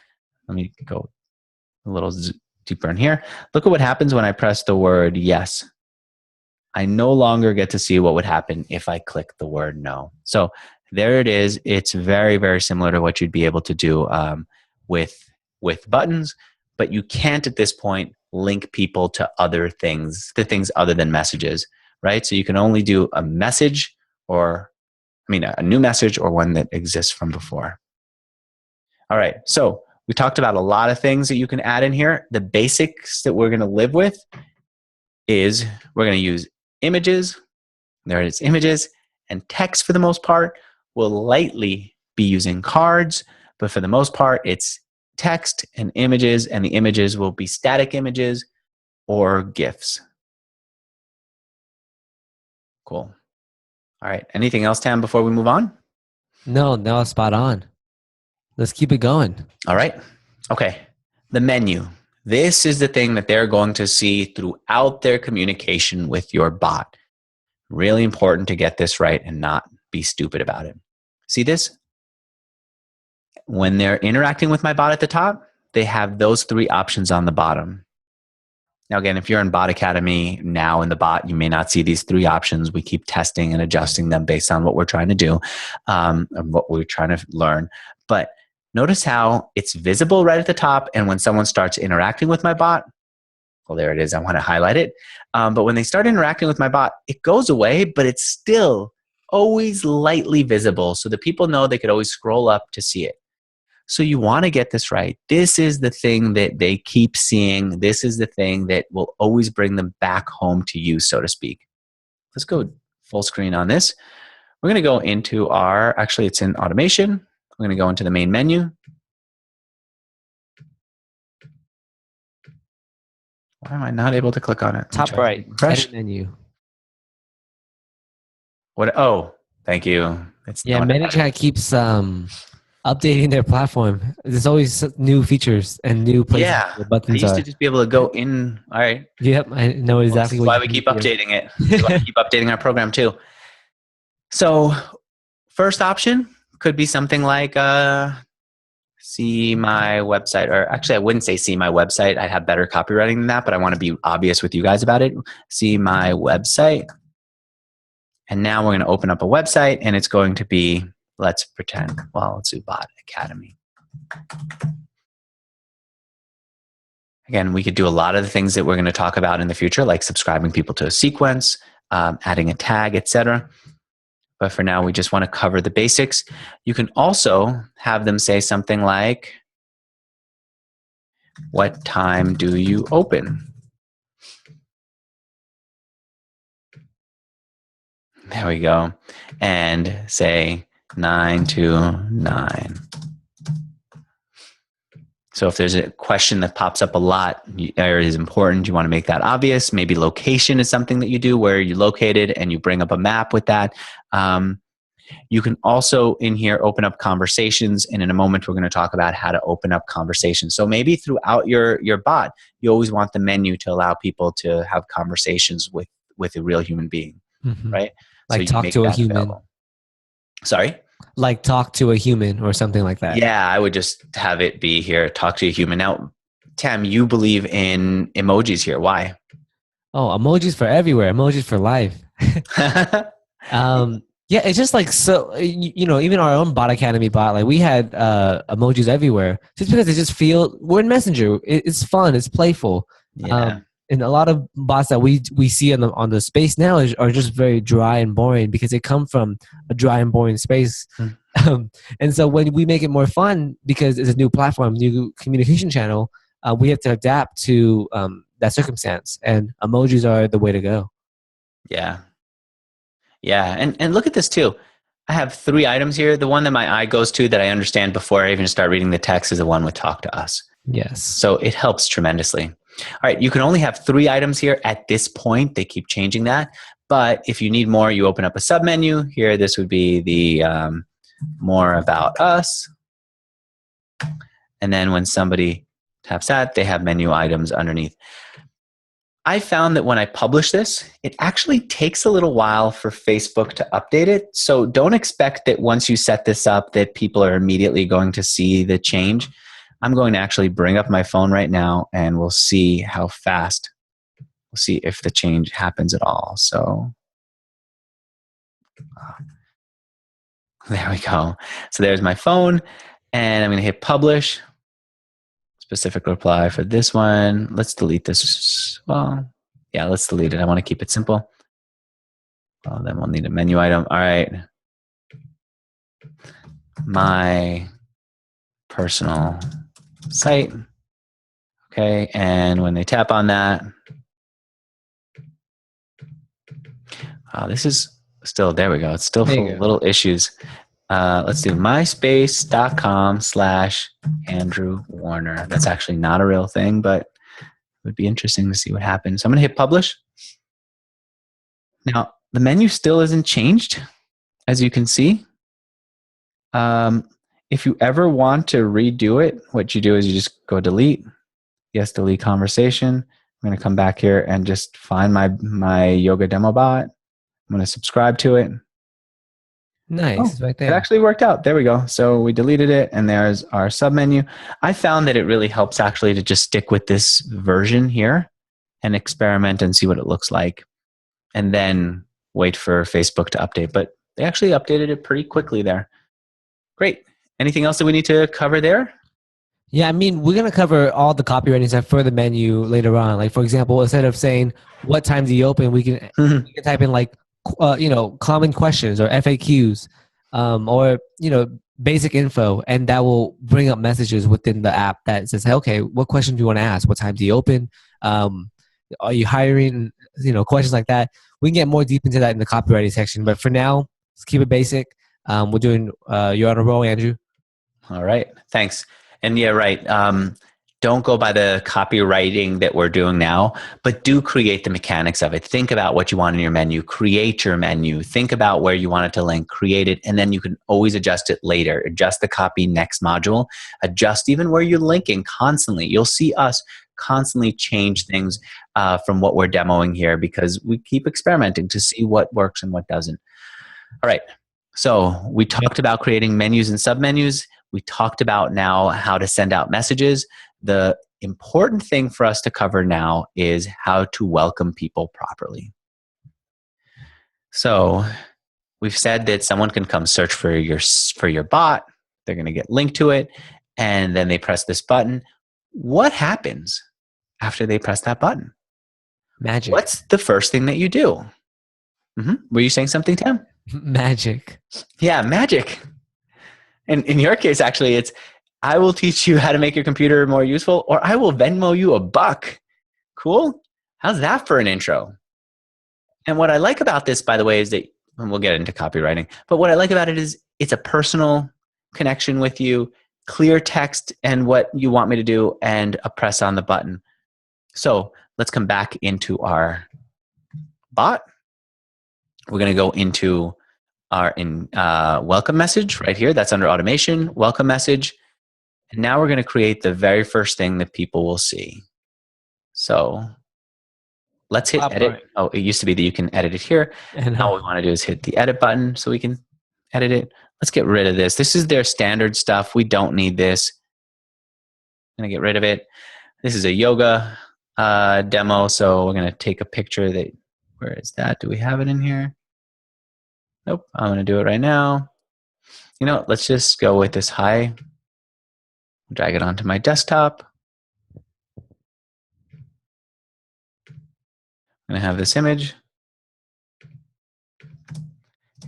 Let me go a little deeper in here. Look at what happens when I press the word yes. I no longer get to see what would happen if I click the word no. So there it is. It's very, very similar to what you'd be able to do with buttons, but you can't at this point link people to other things, to things other than messages, right? So you can only do a message a new message or one that exists from before. All right, so we talked about a lot of things that you can add in here. The basics that we're going to live with is we're going to use images. There it is, images, and text for the most part. We'll lightly be using cards, but for the most part, it's text and images, and the images will be static images or GIFs. Cool. All right. Anything else, Tam, before we move on? No, spot on. Let's keep it going. All right. Okay. The menu. This is the thing that they're going to see throughout their communication with your bot. Really important to get this right and not be stupid about it. See this? When they're interacting with my bot at the top, they have those three options on the bottom. Now, again, if you're in Bot Academy now in the bot, you may not see these three options. We keep testing and adjusting them based on what we're trying to do and what we're trying to learn. But notice how it's visible right at the top. And when someone starts interacting with my bot, well, there it is. I want to highlight it. But when they start interacting with my bot, it goes away, but it's still always lightly visible. So that people know they could always scroll up to see it. So you want to get this right. This is the thing that they keep seeing. This is the thing that will always bring them back home to you, so to speak. Let's go full screen on this. We're going to go into actually it's in automation. We're going to go into the main menu. Why am I not able to click on it? Top right, edit menu. What? Oh, thank you. ManyChat keeps updating their platform. There's always new features and new places where buttons I used to just be able to go in. All right. Yep, I know exactly why we keep updating it. That's why we keep updating our program too. So first option could be something like see my website, or actually I wouldn't say see my website. I'd have better copywriting than that, but I want to be obvious with you guys about it. See my website. And now we're going to open up a website and it's going to be, let's do Bot Academy. Again, we could do a lot of the things that we're going to talk about in the future, like subscribing people to a sequence, adding a tag, etc. But for now, we just want to cover the basics. You can also have them say something like, what time do you open? There we go. And say 9 to 9. So if there's a question that pops up a lot or is important, you want to make that obvious. Maybe location is something that you do, where you're located, and you bring up a map with that. You can also in here open up conversations, and in a moment we're going to talk about how to open up conversations. So maybe throughout your bot, you always want the menu to allow people to have conversations with a real human being, right? Like talk to a human. Available. Sorry? Like talk to a human or something like that. Yeah, I would just have it be here, talk to a human. Now, Tam, you believe in emojis here. Why? Oh, emojis for everywhere. Emojis for life. Yeah, it's just like, so, even our own Bot Academy bot, like we had emojis everywhere just because it just we're in Messenger. It's fun. It's playful. Yeah. And a lot of bots that we see on the space now are just very dry and boring because they come from a dry and boring space. And so when we make it more fun, because it's a new platform, new communication channel, we have to adapt to that circumstance. And emojis are the way to go. Yeah. Yeah. And look at this too. I have 3 items here. The one that my eye goes to that I understand before I even start reading the text is the one with talk to us. Yes. So it helps tremendously. All right, you can only have 3 items here at this point. They keep changing that. But if you need more, you open up a submenu. Here, this would be the more about us. And then when somebody taps that, they have menu items underneath. I found that when I publish this, it actually takes a little while for Facebook to update it. So don't expect that once you set this up that people are immediately going to see the change. I'm going to actually bring up my phone right now and we'll see how fast. We'll see if the change happens at all. So there we go. So there's my phone and I'm going to hit publish. Specific reply for this one. Let's delete this. Well, yeah, let's delete it. I want to keep it simple. Well, then we'll need a menu item. All right. My personal site. Okay. And when they tap on that, this is still, there we go. It's still full of little issues. Let's do myspace.com/Andrew Warner. That's actually not a real thing, but it would be interesting to see what happens. So I'm going to hit publish. Now, the menu still isn't changed, as you can see. If you ever want to redo it, what you do is you just go delete. Yes, delete conversation. I'm going to come back here and just find my yoga demo bot. I'm going to subscribe to it. Nice, right there. It actually worked out. There we go. So we deleted it, and there's our submenu. I found that it really helps actually to just stick with this version here and experiment and see what it looks like, and then wait for Facebook to update. But they actually updated it pretty quickly there. Great. Anything else that we need to cover there? Yeah, I mean, we're going to cover all the copywriting stuff for the menu later on. Like, for example, instead of saying, what time do you open, we can type in like, common questions or FAQs, or, basic info. And that will bring up messages within the app that says, hey, okay, what question do you want to ask? What time do you open? Are you hiring? Questions like that. We can get more deep into that in the copywriting section. But for now, let's keep it basic. We're doing, you're on a roll, Andrew. All right. Thanks. And yeah, right. Don't go by the copywriting that we're doing now, but do create the mechanics of it. Think about what you want in your menu. Create your menu. Think about where you want it to link. Create it, and then you can always adjust it later. Adjust the copy next module. Adjust even where you're linking constantly. You'll see us constantly change things from what we're demoing here because we keep experimenting to see what works and what doesn't. All right. So we talked about creating menus and submenus. We talked about now how to send out messages. The important thing for us to cover now is how to welcome people properly. So we've said that someone can come search for your bot. They're going to get linked to it, and then they press this button. What happens after they press that button? Magic. What's the first thing that you do? Were you saying something, Tim? Magic. Yeah, magic. And in your case, actually, it's I will teach you how to make your computer more useful, or I will Venmo you $1. Cool? How's that for an intro? And what I like about this, by the way, is that, and we'll get into copywriting, but what I like about it is it's a personal connection with you, clear text and what you want me to do, and a press on the button. So let's come back into our bot. We're going to go into our welcome message right here. That's under automation, welcome message. And now we're going to create the very first thing that people will see. So let's hit edit. Right. Oh, it used to be that you can edit it here. And now what we want to do is hit the edit button so we can edit it. Let's get rid of this. This is their standard stuff. We don't need this. I'm going to get rid of it. This is a yoga demo. So we're going to take a picture that, where is that? Do we have it in here? Nope. I'm going to do it right now. Let's just go with this high. Drag it onto my desktop. I'm going to have this image.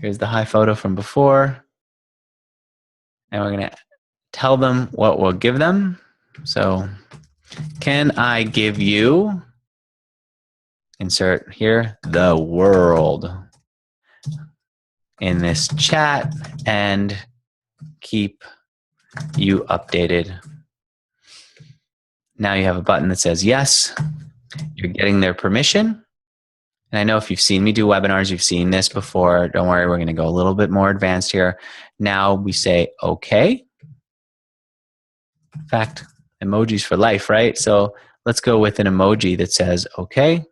Here's the high photo from before. And we're going to tell them what we'll give them. So, can I give you, insert here, the world in this chat and keep you updated Now you have a button that says yes. You're getting their permission. And I know if you've seen me do webinars, you've seen this before. Don't worry, we're going to go a little bit more advanced here. Now we say okay. In fact, emojis for life, right? So let's go with an emoji that says okay.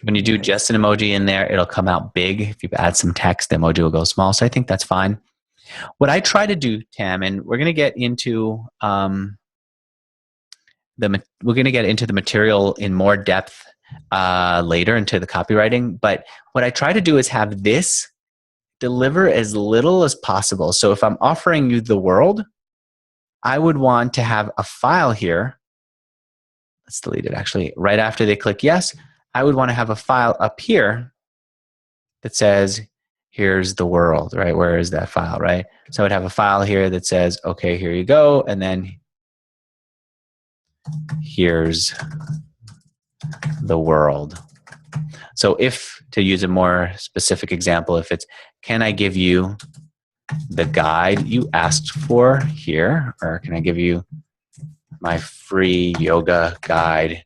When you do just an emoji in there, it'll come out big. If you add some text, the emoji will go small. So I think that's fine. What I try to do, Tam, and we're going to get into the material in more depth later into the copywriting. But what I try to do is have this deliver as little as possible. So if I'm offering you the world, I would want to have a file here. Let's delete it actually. Right after they click yes, I would want to have a file up here that says, here's the world, right? Where is that file, right? So I would have a file here that says, okay, here you go. And then here's the world. So if, to use a more specific example, if it's, can I give you the guide you asked for here? Or can I give you my free yoga guide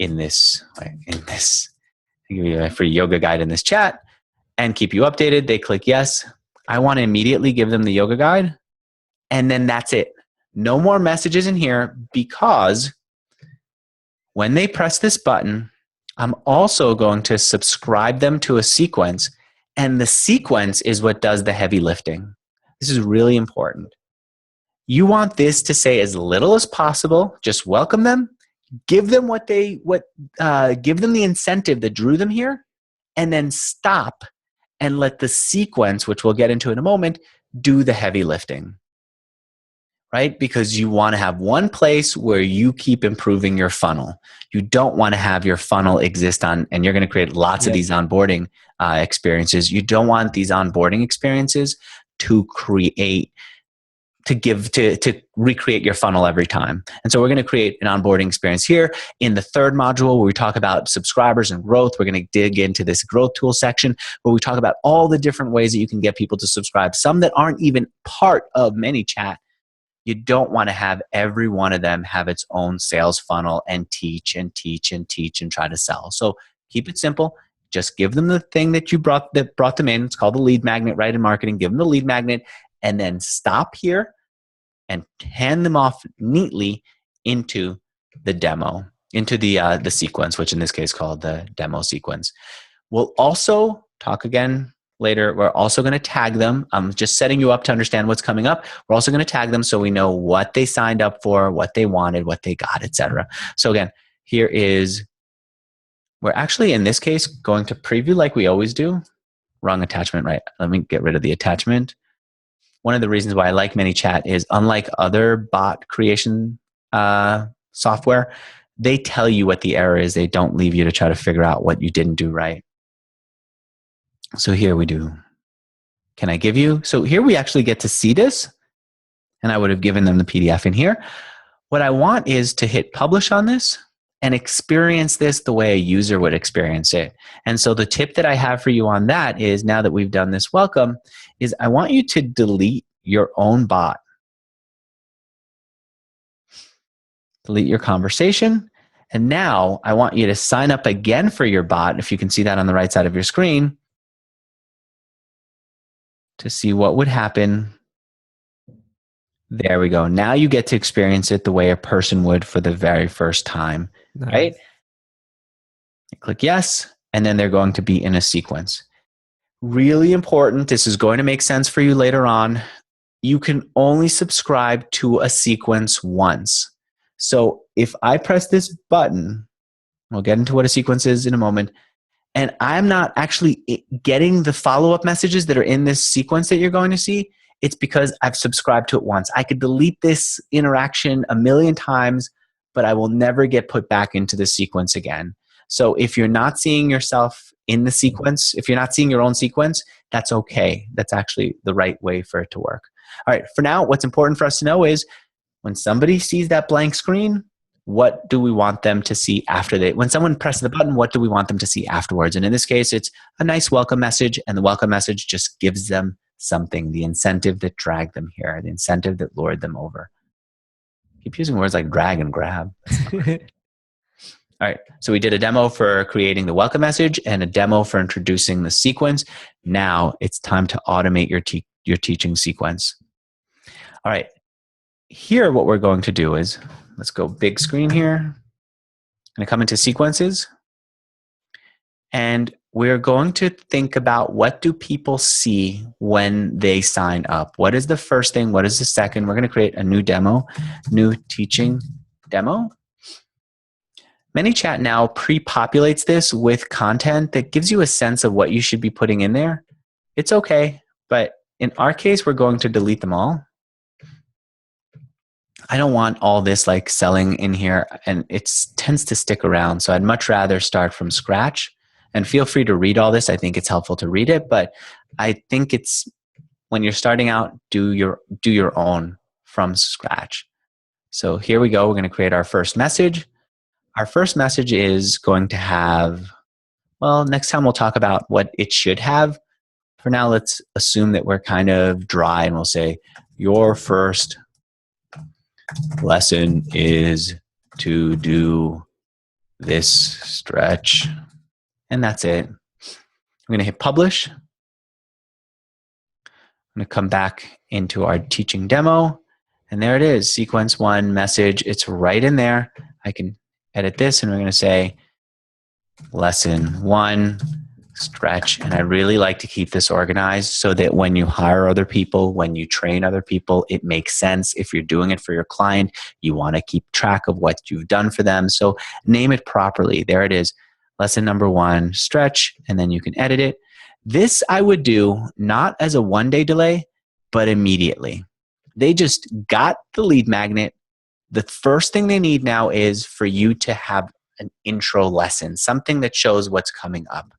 in this, I give you a free yoga guide in this chat and keep you updated. They click yes. I want to immediately give them the yoga guide. And then that's it. No more messages in here, because when they press this button, I'm also going to subscribe them to a sequence. And the sequence is what does the heavy lifting. This is really important. You want this to say as little as possible. Just welcome them. Give them give them the incentive that drew them here, and then stop and let the sequence, which we'll get into in a moment, do the heavy lifting, right? Because you want to have one place where you keep improving your funnel. You don't want to have your funnel exist on, and you're going to create lots of these onboarding experiences. You don't want these onboarding experiences to recreate your funnel every time. And so we're going to create an onboarding experience here. In the third module where we talk about subscribers and growth, we're going to dig into this growth tool section where we talk about all the different ways that you can get people to subscribe, some that aren't even part of ManyChat. You don't want to have every one of them have its own sales funnel and teach and try to sell. So keep it simple. Just give them the thing that brought them in. It's called the lead magnet, right? In marketing, give them the lead magnet, and then stop here and hand them off neatly into the demo, into the sequence, which in this case is called the demo sequence. We'll also talk again later. We're also going to tag them. I'm just setting you up to understand what's coming up. We're also going to tag them so we know what they signed up for, what they wanted, what they got, etc. So again, we're actually in this case going to preview like we always do. Wrong attachment, right? Let me get rid of the attachment. One of the reasons why I like ManyChat is, unlike other bot creation software, they tell you what the error is. They don't leave you to try to figure out what you didn't do right. So here we do. Can I give you? So here we actually get to see this, and I would have given them the PDF in here. What I want is to hit publish on this and experience this the way a user would experience it. And so the tip that I have for you on that is, now that we've done this welcome, is I want you to delete your own bot. Delete your conversation. And now I want you to sign up again for your bot, if you can see that on the right side of your screen, to see what would happen. There we go. Now you get to experience it the way a person would for the very first time, right? You click yes, and then they're going to be in a sequence. Really important. This is going to make sense for you later on. You can only subscribe to a sequence once. So if I press this button, we'll get into what a sequence is in a moment, and I'm not actually getting the follow-up messages that are in this sequence that you're going to see, it's because I've subscribed to it once. I could delete this interaction a million times, but I will never get put back into the sequence again. So if you're not seeing yourself in the sequence, if you're not seeing your own sequence, that's okay. That's actually the right way for it to work. All right, for now, what's important for us to know is, when somebody sees that blank screen, what do we want them to see when someone presses the button, what do we want them to see afterwards? And in this case, it's a nice welcome message, and the welcome message just gives them something, the incentive that dragged them here, the incentive that lured them over. keep using words like drag and grab. All right, so we did a demo for creating the welcome message and a demo for introducing the sequence. Now it's time to automate your teaching sequence. All right, here what we're going to do is, let's go big screen here. I'm going to come into sequences. And we're going to think about, what do people see when they sign up? What is the first thing? What is the second? We're going to create a new demo, new teaching demo. ManyChat now pre-populates this with content that gives you a sense of what you should be putting in there. It's okay, but in our case, we're going to delete them all. I don't want all this like selling in here, and it tends to stick around. So I'd much rather start from scratch. And feel free to read all this. I think it's helpful to read it, but I think it's, when you're starting out, do your own from scratch. So here we go. We're going to create our first message. Our first message is going to have, well, next time we'll talk about what it should have. For now, let's assume that we're kind of dry, and we'll say, your first lesson is to do this stretch. And that's it. I'm going to hit publish. I'm going to come back into our teaching demo. And there it is, sequence 1 message. It's right in there. I can edit this, and we're going to say lesson 1 stretch. And I really like to keep this organized so that when you hire other people, when you train other people, it makes sense. If you're doing it for your client, you want to keep track of what you've done for them. So name it properly. There it is. Lesson number 1, stretch, and then you can edit it. This I would do not as a 1-day delay, but immediately. They just got the lead magnet. The first thing they need now is for you to have an intro lesson, something that shows what's coming up.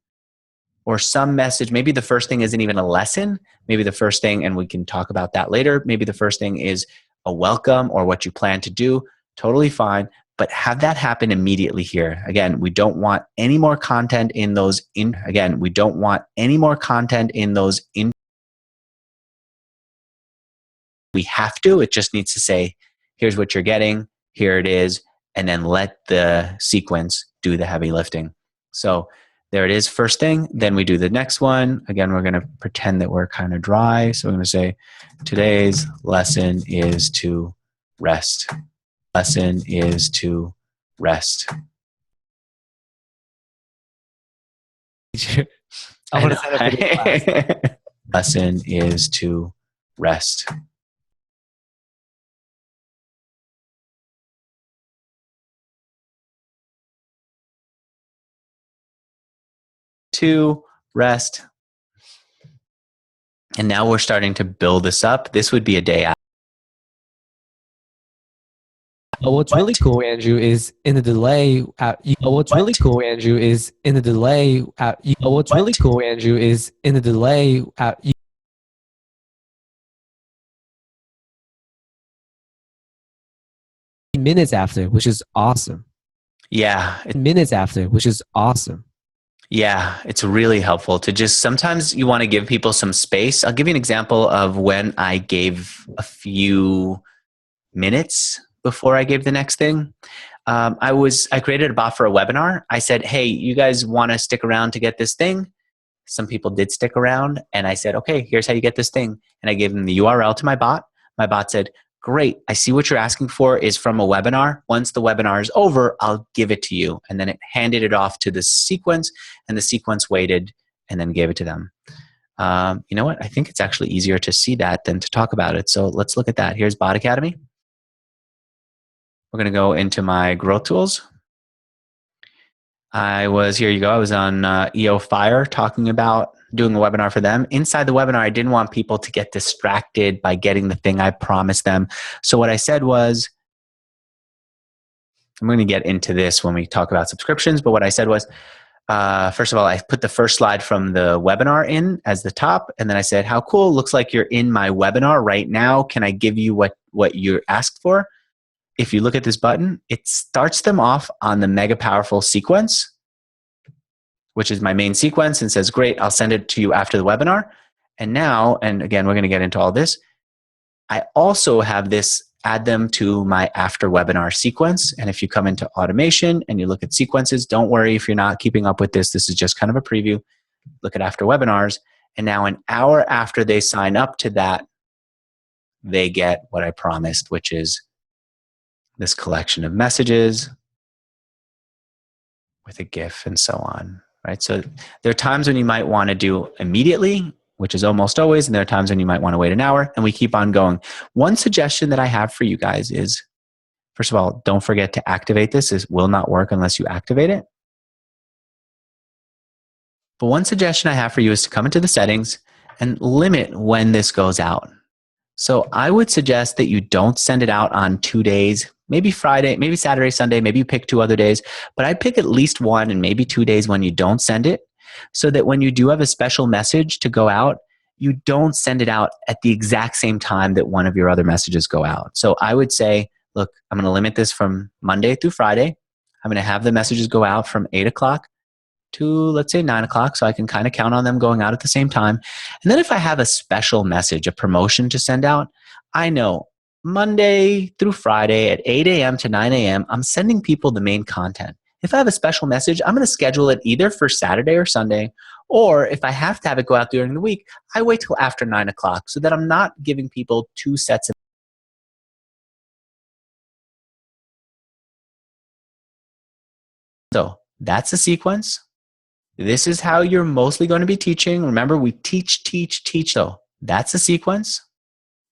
Or some message, maybe the first thing isn't even a lesson. Maybe the first thing, and we can talk about that later, maybe the first thing is a welcome or what you plan to do. Totally fine. But have that happen immediately here. Again, we don't want any more content in those we have to. It just needs to say, here's what you're getting, here it is, and then let the sequence do the heavy lifting. So there it is, first thing. Then we do the next one. Again, we're going to pretend that we're kind of dry. So we're going to say, today's lesson is to rest. Lesson is to rest. I want to set up a new class. Lesson is to rest. To rest. And now we're starting to build this up. This would be a day out. What's really cool, Andrew, is in the delay. What's really cool, Andrew, is in the delay. What's really cool, Andrew, is in the delay. Minutes after, which is awesome. Yeah. Minutes after, which is awesome. Yeah, it's really helpful to just, sometimes you want to give people some space. I'll give you an example of when I gave a few minutes before I gave the next thing. I created a bot for a webinar. I said, hey, you guys want to stick around to get this thing? Some people did stick around, and I said, okay, here's how you get this thing. And I gave them the URL to my bot. My bot said, great, I see what you're asking for is from a webinar. Once the webinar is over, I'll give it to you. And then it handed it off to the sequence, and the sequence waited and then gave it to them. You know what? I think it's actually easier to see that than to talk about it. So let's look at that. Here's Bot Academy. We're going to go into my growth tools. Here you go. I was on EO Fire talking about doing a webinar for them. Inside the webinar, I didn't want people to get distracted by getting the thing I promised them. So what I said was, I'm going to get into this when we talk about subscriptions, but what I said was, first of all, I put the first slide from the webinar in as the top, and then I said, how cool, looks like you're in my webinar right now. Can I give you what you asked for? If you look at this button, it starts them off on the mega powerful sequence, which is my main sequence, and says, great, I'll send it to you after the webinar. And now, and again, we're going to get into all this, I also have this add them to my after webinar sequence. And if you come into automation and you look at sequences, don't worry if you're not keeping up with this. This is just kind of a preview. Look at after webinars. And now an hour after they sign up to that, they get what I promised, which is this collection of messages with a GIF and so on, right? So there are times when you might want to do immediately, which is almost always, and there are times when you might want to wait an hour, and we keep on going. One suggestion that I have for you guys is, first of all, don't forget to activate this. This will not work unless you activate it. But one suggestion I have for you is to come into the settings and limit when this goes out. So I would suggest that you don't send it out on 2 days, maybe Friday, maybe Saturday, Sunday, maybe you pick 2 other days, but I'd pick at least 1 and maybe 2 days when you don't send it, so that when you do have a special message to go out, you don't send it out at the exact same time that one of your other messages go out. So I would say, look, I'm going to limit this from Monday through Friday. I'm going to have the messages go out from 8 o'clock to, let's say, 9 o'clock, so I can kind of count on them going out at the same time. And then if I have a special message, a promotion to send out, I know Monday through Friday at 8 a.m. to 9 a.m., I'm sending people the main content. If I have a special message, I'm going to schedule it either for Saturday or Sunday, or if I have to have it go out during the week, I wait till after 9 o'clock so that I'm not giving people 2 sets of. So that's the sequence. This is how you're mostly going to be teaching. Remember, we teach. So that's the sequence.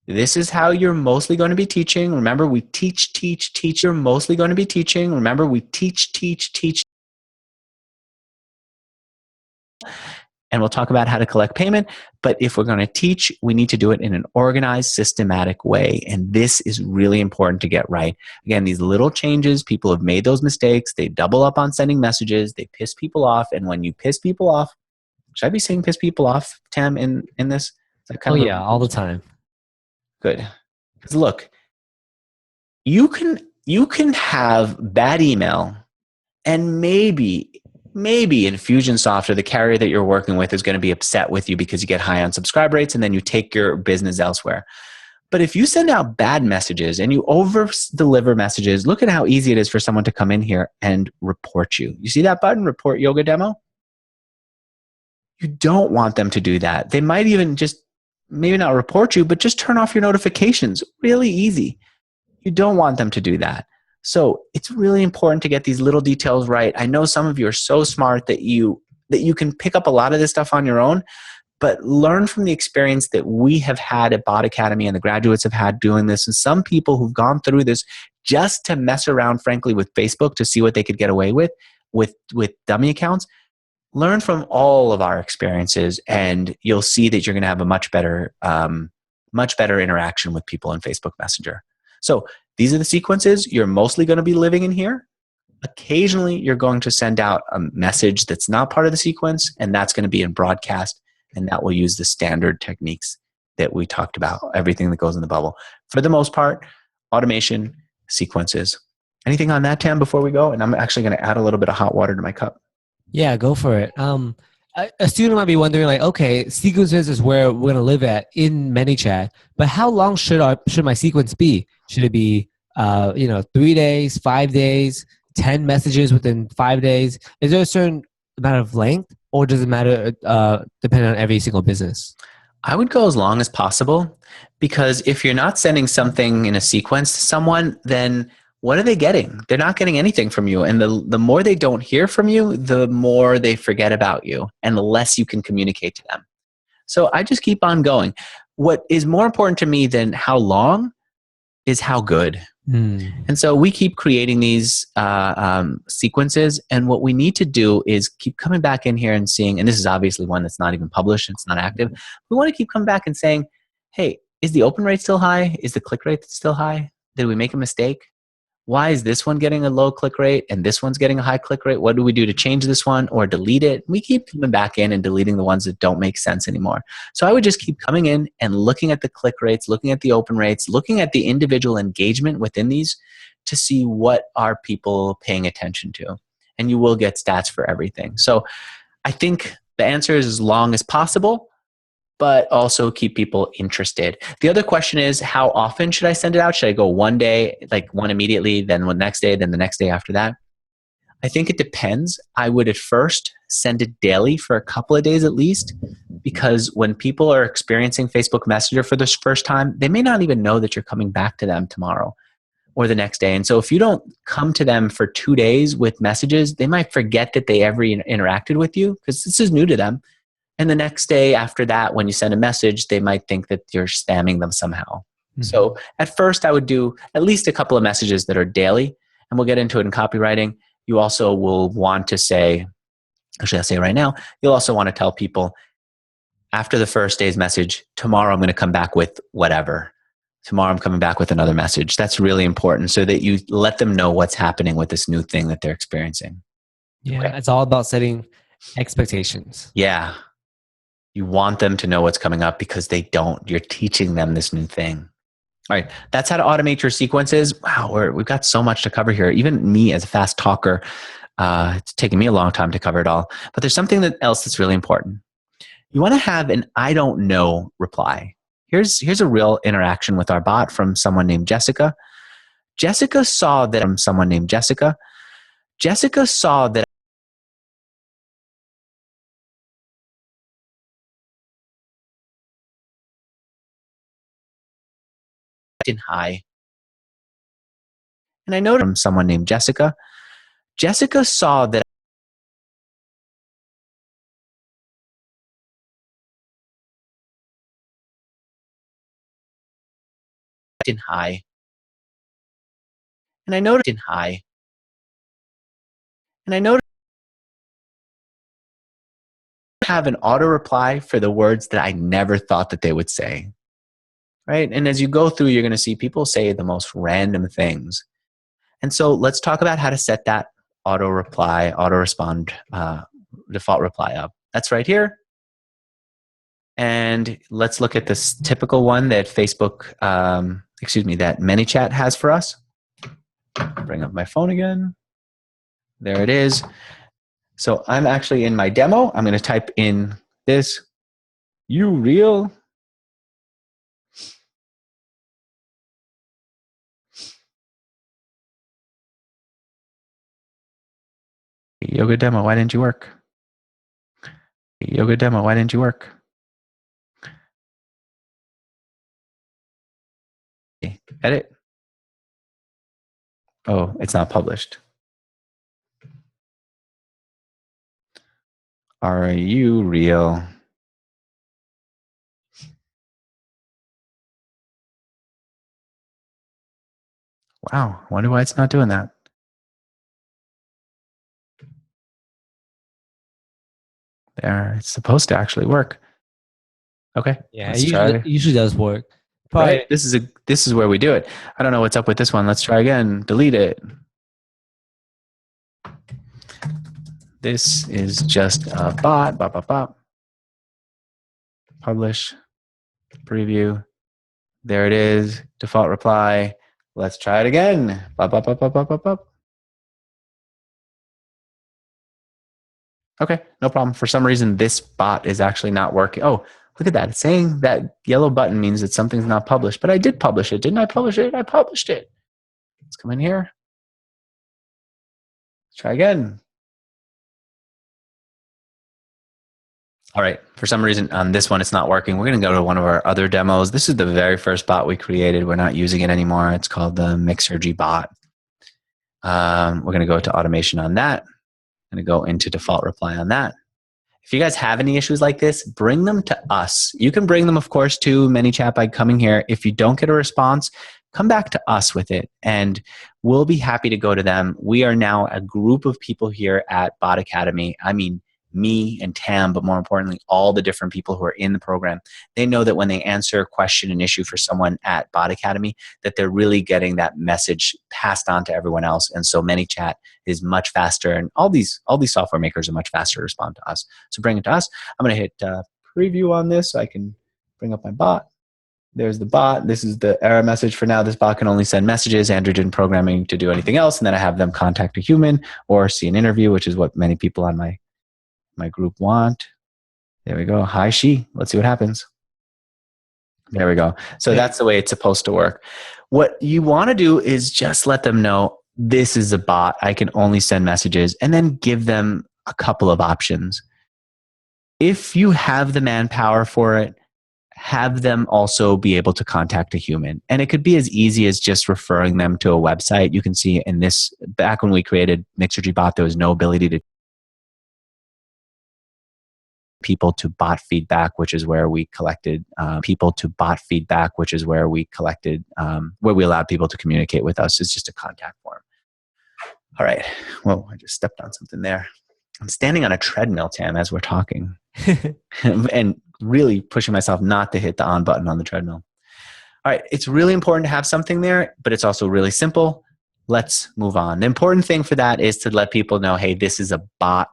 This is how you're mostly going to be teaching. Remember, we teach. You're mostly going to be teaching. Remember, we teach. And we'll talk about how to collect payment. But if we're going to teach, we need to do it in an organized, systematic way. And this is really important to get right. Again, these little changes, people have made those mistakes. They double up on sending messages. They piss people off. And when you piss people off, should I be saying piss people off, Tam, in this? Yeah, all the time. Good. Because look, you can have bad email, and maybe Infusionsoft or the carrier that you're working with is going to be upset with you because you get high on subscribe rates and then you take your business elsewhere. But if you send out bad messages and you over-deliver messages, look at how easy it is for someone to come in here and report you. You see that button, Report Yoga Demo? You don't want them to do that. They might even just maybe not report you, but just turn off your notifications. Really easy. You don't want them to do that. So it's really important to get these little details right. I know some of you are so smart that you can pick up a lot of this stuff on your own, but learn from the experience that we have had at Bot Academy and the graduates have had doing this. And some people who've gone through this just to mess around, frankly, with Facebook to see what they could get away with dummy accounts. Learn from all of our experiences, and you'll see that you're going to have a much better interaction with people in Facebook Messenger. So these are the sequences. You're mostly going to be living in here. Occasionally, you're going to send out a message that's not part of the sequence, and that's going to be in broadcast, and that will use the standard techniques that we talked about, everything that goes in the bubble. For the most part, automation, sequences. Anything on that, Tam, before we go? And I'm actually going to add a little bit of hot water to my cup. Yeah, go for it. A student might be wondering, like, okay, sequences is where we're going to live at in ManyChat, but how long should my sequence be? Should it be, 3 days, 5 days, 10 messages within 5 days? Is there a certain amount of length, or does it matter depending on every single business? I would go as long as possible, because if you're not sending something in a sequence to someone, then what are they getting? They're not getting anything from you. And the more they don't hear from you, the more they forget about you and the less you can communicate to them. So I just keep on going. What is more important to me than how long is how good. And so we keep creating these sequences. And what we need to do is keep coming back in here and seeing, and this is obviously one that's not even published, it's not active. We want to keep coming back and saying, hey, is the open rate still high? Is the click rate still high? Did we make a mistake? Why is this one getting a low click rate and this one's getting a high click rate? What do we do to change this one or delete it? We keep coming back in and deleting the ones that don't make sense anymore. So I would just keep coming in and looking at the click rates, looking at the open rates, looking at the individual engagement within these to see what are people paying attention to. And you will get stats for everything. So I think the answer is as long as possible. but also keep people interested. The other question is, how often should I send it out? Should I go one day, like one immediately, then one next day, then the next day after that? I think it depends. I would at first send it daily for a couple of days at least, because when people are experiencing Facebook Messenger for the first time, they may not even know that you're coming back to them tomorrow or the next day. And so if you don't come to them for 2 days with messages, they might forget that they ever interacted with you because this is new to them. And the next day after that, when you send a message, they might think that you're spamming them somehow. Mm-hmm. So at first I would do at least a couple of messages that are daily, and we'll get into it in copywriting. You also will want to say, actually I'll say right now, you'll also want to tell people after the first day's message, tomorrow I'm going to come back with whatever. Tomorrow I'm coming back with another message. That's really important so that you let them know what's happening with this new thing that they're experiencing. Yeah, okay. It's all about setting expectations. Yeah. You want them to know what's coming up because they don't. You're teaching them this new thing. All right, that's how to automate your sequences. Wow, we've got so much to cover here. Even me as a fast talker, it's taken me a long time to cover it all. But there's something else that's really important. You want to have an I don't know reply. Here's a real interaction with our bot from someone named Jessica. Jessica saw that in hi. And I noticed from someone named Jessica. Jessica saw that in hi. And I noticed in hi. And I noticed have an auto reply for the words that I never thought that they would say. Right? And as you go through, you're going to see people say the most random things. And so let's talk about how to set that auto reply, auto respond, default reply up. That's right here. And let's look at this typical one that Facebook, that ManyChat has for us. Bring up my phone again. There it is. So I'm actually in my demo. I'm going to type in this, you real? Yoga demo, why didn't you work? Yoga demo, why didn't you work? Edit. Oh, it's not published. Are you real? Wow, I wonder why it's not doing that. There, it's supposed to actually work. Okay. Yeah, it usually does work. Probably, right? This is where we do it. I don't know what's up with this one. Let's try again. Delete it. This is just a bot. Bop, bop, bop. Publish. Preview. There it is. Default reply. Let's try it again. Bop, bop, bop, bop, bop, bop, bop. Okay, no problem. For some reason, this bot is actually not working. Oh, look at that. It's saying that yellow button means that something's not published. But I did publish it. Didn't I publish it? I published it. Let's come in here. Let's try again. All right. For some reason, on this one, it's not working. We're going to go to one of our other demos. This is the very first bot we created. We're not using it anymore. It's called the Mixergy bot. We're going to go to automation on that. I'm going to go into default reply on that. If you guys have any issues like this, bring them to us. You can bring them, of course, to ManyChat by coming here. If you don't get a response, come back to us with it, and we'll be happy to go to them. We are now a group of people here at Bot Academy. I mean, me and Tam, but more importantly, all the different people who are in the program. They know that when they answer a question, an issue for someone at Bot Academy, that they're really getting that message passed on to everyone else. And so ManyChat is much faster, and all these software makers are much faster to respond to us. So bring it to us. I'm going to hit preview on this so I can bring up my bot. There's the bot. This is the error message for now. This bot can only send messages. Andrew didn't programming to do anything else. And then I have them contact a human or see an interview, which is what many people on my group want. There we go. Hi, she. Let's see what happens. There we go. So that's the way it's supposed to work. What you want to do is just let them know this is a bot. I can only send messages, and then give them a couple of options. If you have the manpower for it, have them also be able to contact a human. And it could be as easy as just referring them to a website. You can see in this, back when we created Mixergy Bot, there was no ability to people to bot feedback, which is where we collected where we allowed people to communicate with us. It's just a contact form. All right. Whoa, I just stepped on something there. I'm standing on a treadmill, Tam, as we're talking. And really pushing myself not to hit the on button on the treadmill. All right. It's really important to have something there, but it's also really simple. Let's move on. The important thing for that is to let people know, hey, this is a bot.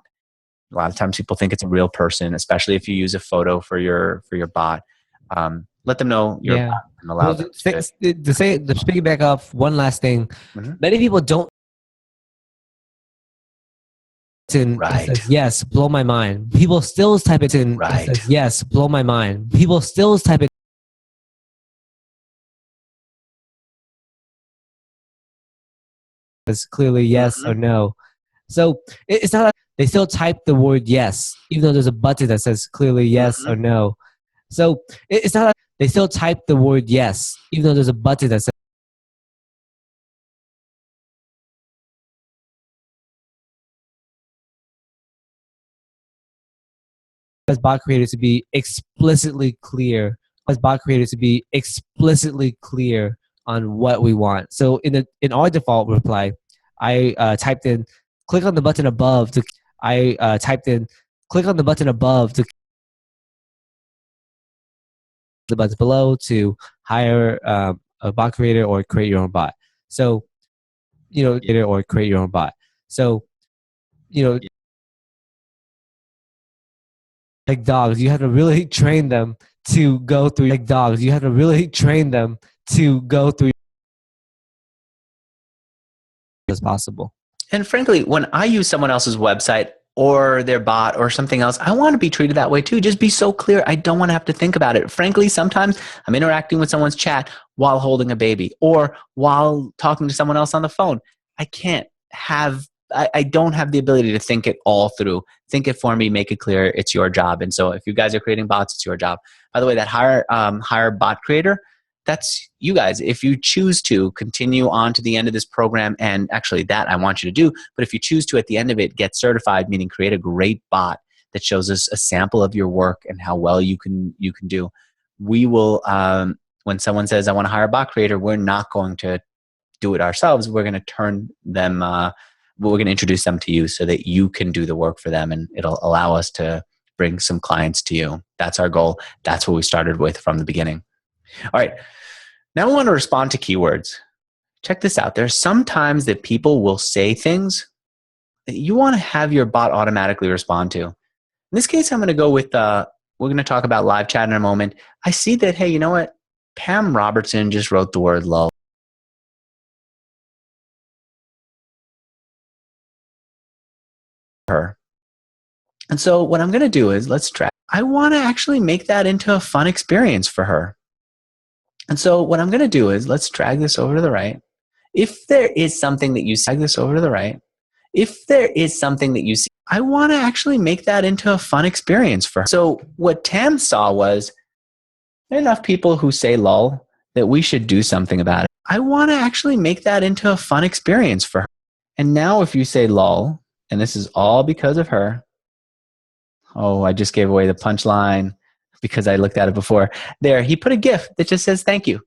A lot of times people think it's a real person, especially if you use a photo for your bot. Let them know you're a bot and allow them to speaking back up, one last thing. Mm-hmm. Many people don't Right. Says, yes, blow my mind. People still type it in. Right. Says, yes, blow my mind. People still type it. It's clearly yes or no. So it's not like they still type the word yes, even though there's a button that says clearly yes or no. So it's not like they still type the word yes, even though there's a button that says as bot creators to be explicitly clear. As bot creators to be explicitly clear on what we want. So in our default reply, I typed in click on the button above to click on the button above to the buttons below to hire a bot creator or create your own bot. So, create your own bot. So, like dogs, you have to really train them to go through. Like dogs, you have to really train them to go through as possible. And frankly, when I use someone else's website or their bot or something else, I want to be treated that way too. Just be so clear. I don't want to have to think about it. Frankly, sometimes I'm interacting with someone's chat while holding a baby or while talking to someone else on the phone. I don't have the ability to think it all through. Think it for me, make it clear. It's your job. And so if you guys are creating bots, it's your job. By the way, that hire bot creator, that's you guys. If you choose to continue on to the end of this program, and actually that I want you to do, but if you choose to at the end of it, get certified, meaning create a great bot that shows us a sample of your work and how well you can do. We will, when someone says, I want to hire a bot creator, we're not going to do it ourselves. We're going to turn them, we're going to introduce them to you so that you can do the work for them, and it'll allow us to bring some clients to you. That's our goal. That's what we started with from the beginning. All right. Now we want to respond to keywords. Check this out. There's sometimes that people will say things that you want to have your bot automatically respond to. In this case, I'm going to go with, we're going to talk about live chat in a moment. I see that, hey, you know what? Pam Robertson just wrote the word lol. Her. And so what I'm going to do is I want to actually make that into a fun experience for her. And so what I'm going to do is let's drag this over to the right. If there is something that you see, I want to actually make that into a fun experience for her. So what Tam saw was there are enough people who say lol that we should do something about it. I want to actually make that into a fun experience for her. And now if you say lol, and this is all because of her. Oh, I just gave away the punchline because I looked at it before. There, he put a GIF that just says thank you.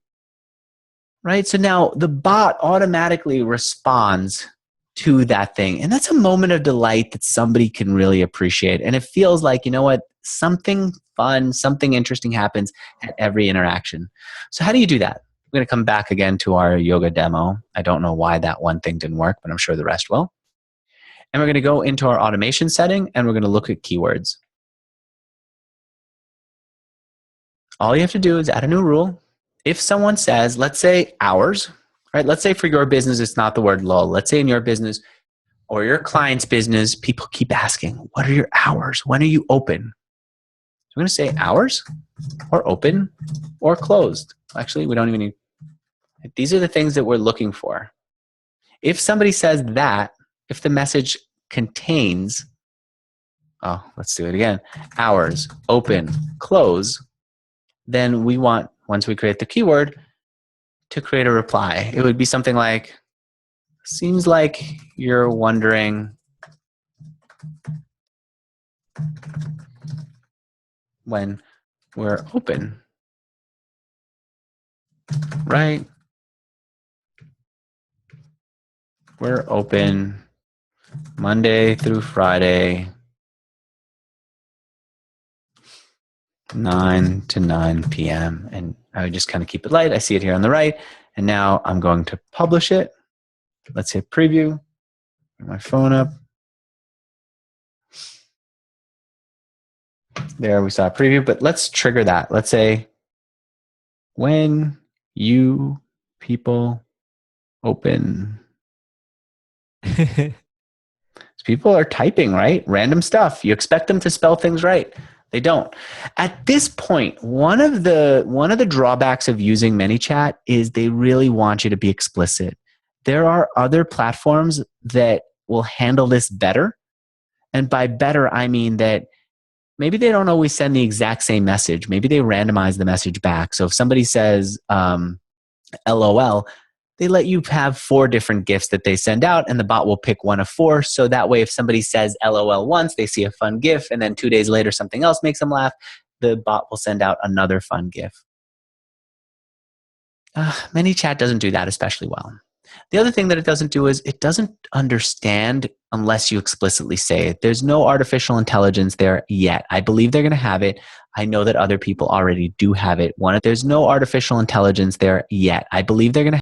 Right? So now the bot automatically responds to that thing. And that's a moment of delight that somebody can really appreciate. And it feels like, you know what, something fun, something interesting happens at every interaction. So how do you do that? We're going to come back again to our yoga demo. I don't know why that one thing didn't work, but I'm sure the rest will. And we're going to go into our automation setting and we're going to look at keywords. All you have to do is add a new rule. If someone says, let's say hours, right? Let's say for your business, it's not the word lol. Let's say in your business or your client's business, people keep asking, what are your hours? When are you open? we're going to say hours or open or closed. Actually, we don't even need, these are the things that we're looking for. If somebody says that, if the message contains, oh, let's do it again, hours, open, close, then we want, once we create the keyword, to create a reply. It would be something like, seems like you're wondering when we're open, right? We're open Monday through Friday, 9 to 9 p.m. And I would just kind of keep it light. I see it here on the right. And now I'm going to publish it. Let's hit preview. Bring my phone up. There we saw a preview, but let's trigger that. Let's say, when you people open. People are typing, right? Random stuff. You expect them to spell things right. They don't. At this point, one of the drawbacks of using ManyChat is they really want you to be explicit. There are other platforms that will handle this better. And by better, I mean that maybe they don't always send the exact same message. Maybe they randomize the message back. So if somebody says LOL, they let you have 4 different GIFs that they send out, and the bot will pick one of 4. So that way, if somebody says LOL once, they see a fun GIF, and then 2 days later something else makes them laugh, the bot will send out another fun GIF. ManyChat doesn't do that especially well. The other thing that it doesn't do is it doesn't understand unless you explicitly say it. There's no artificial intelligence there yet. I believe they're going to have it. I know that other people already do have it. There's no artificial intelligence there yet. I believe they're going to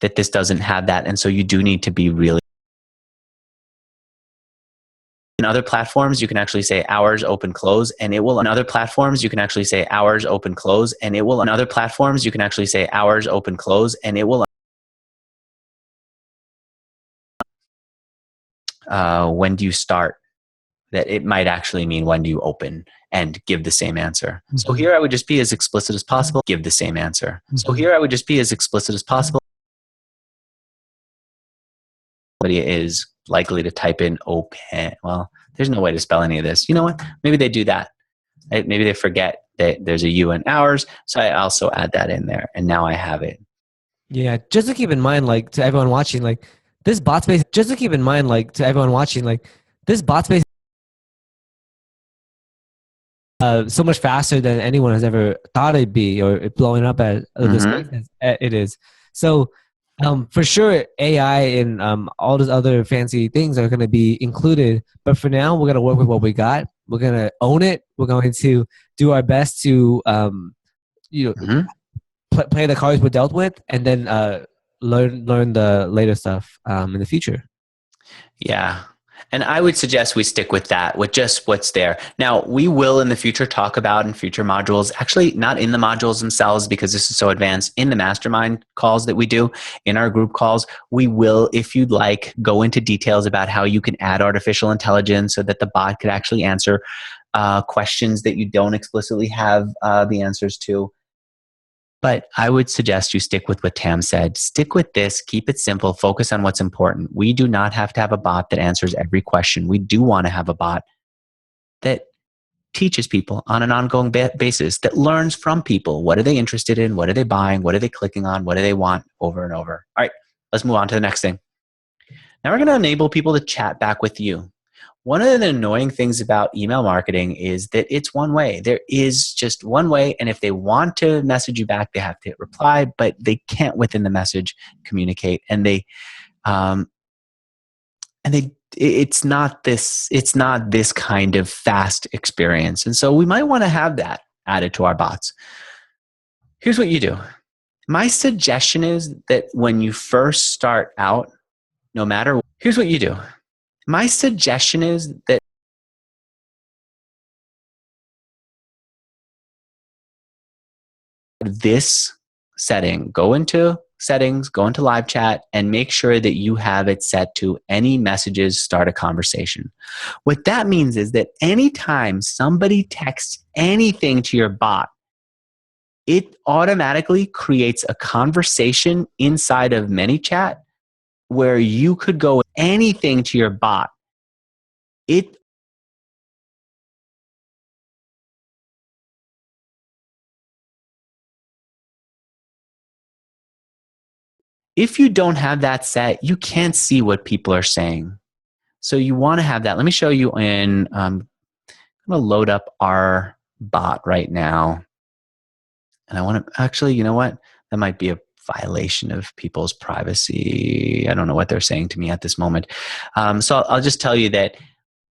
that this doesn't have that. And so you do need to be really. In other platforms, you can actually say hours open close, and it will. In other platforms, you can actually say hours open close, and it will. In other platforms, you can actually say hours open close, and it will. When do you start? That it might actually mean when do you open and give the same answer. Mm-hmm. So here I would just be as explicit as possible. Give the same answer. Mm-hmm. So here I would just be as explicit as possible. Somebody is likely to type in open. Well, there's no way to spell any of this. You know what? Maybe they do that. Maybe they forget that there's a U in hours. So I also add that in there. And now I have it. Yeah. Just to keep in mind, like to everyone watching, like this bot space, just to keep in mind, like to everyone watching, like this bot space so much faster than anyone has ever thought it'd be, or it blowing up at the space as it is. So for sure, AI and all those other fancy things are going to be included. But for now, we're going to work with what we got. We're going to own it. We're going to do our best to, play the cards we're dealt with, and then learn the later stuff in the future. Yeah. And I would suggest we stick with that, with just what's there. Now, we will in the future talk about in future modules, actually not in the modules themselves because this is so advanced, in the mastermind calls that we do, in our group calls, we will, if you'd like, go into details about how you can add artificial intelligence so that the bot could actually answer questions that you don't explicitly have the answers to. But I would suggest you stick with what Tam said. Stick with this. Keep it simple. Focus on what's important. We do not have to have a bot that answers every question. We do want to have a bot that teaches people on an ongoing basis, that learns from people. What are they interested in? What are they buying? What are they clicking on? What do they want over and over? All right, let's move on to the next thing. Now we're going to enable people to chat back with you. One of the annoying things about email marketing is that it's one way. There is just one way, and if they want to message you back, they have to hit reply, but they can't within the message communicate. And it's not this kind of fast experience. And so we might want to have that added to our bots. Here's what you do. My suggestion is that when you first start out, here's what you do. My suggestion is that this setting, go into settings, go into live chat, and make sure that you have it set to any messages start a conversation. What that means is that anytime somebody texts anything to your bot, it automatically creates a conversation inside of ManyChat where you could go anything to your bot. It If you don't have that set, you can't see what people are saying. So you want to have that. Let me show you in, I'm going to load up our bot right now. And I want to actually, you know what? That might be a violation of people's privacy. I don't know what they're saying to me at this moment. So I'll just tell you that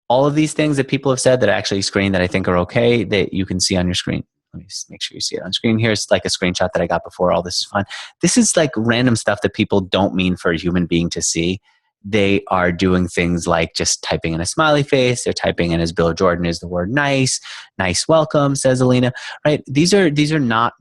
all of these things that people have said that I actually screened that I think are okay, that you can see on your screen. Let me just make sure you see it on screen. Here's like a screenshot that I got before all this is fun. This is like random stuff that people don't mean for a human being to see. They are doing things like just typing in a smiley face. They're typing in, as Bill Jordan, is the word nice. Nice welcome, says Alina. Right? These are not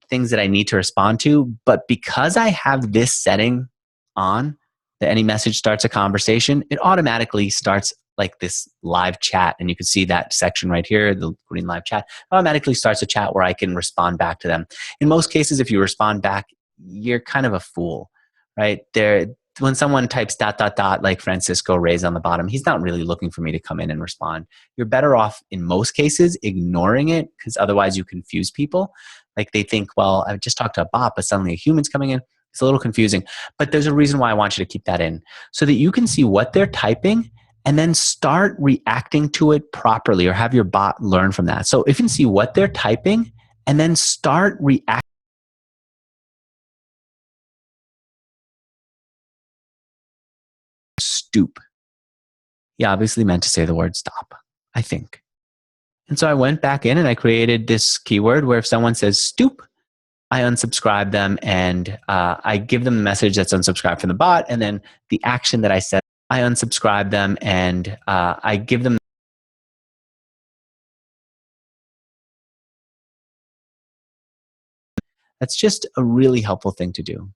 things that I need to respond to, but because I have this setting on, that any message starts a conversation, it automatically starts like this live chat. And you can see that section right here, the green live chat, automatically starts a chat where I can respond back to them. In most cases, if you respond back, you're kind of a fool, right? When someone types ... like Francisco Reyes on the bottom, he's not really looking for me to come in and respond. You're better off in most cases ignoring it, because otherwise you confuse people. Like they think, well, I just talked to a bot, but suddenly a human's coming in. It's a little confusing, but there's a reason why I want you to keep that in, so that you can see what they're typing and then start reacting to it properly, or have your bot learn from that. So if you can see what they're typing and then start reacting. Stoop. He obviously meant to say the word stop, I think. And so I went back in and I created this keyword where if someone says stoop, I unsubscribe them, and I give them the message that's unsubscribed from the bot, and then the action that I said, I unsubscribe them, and I give them. That's just a really helpful thing to do.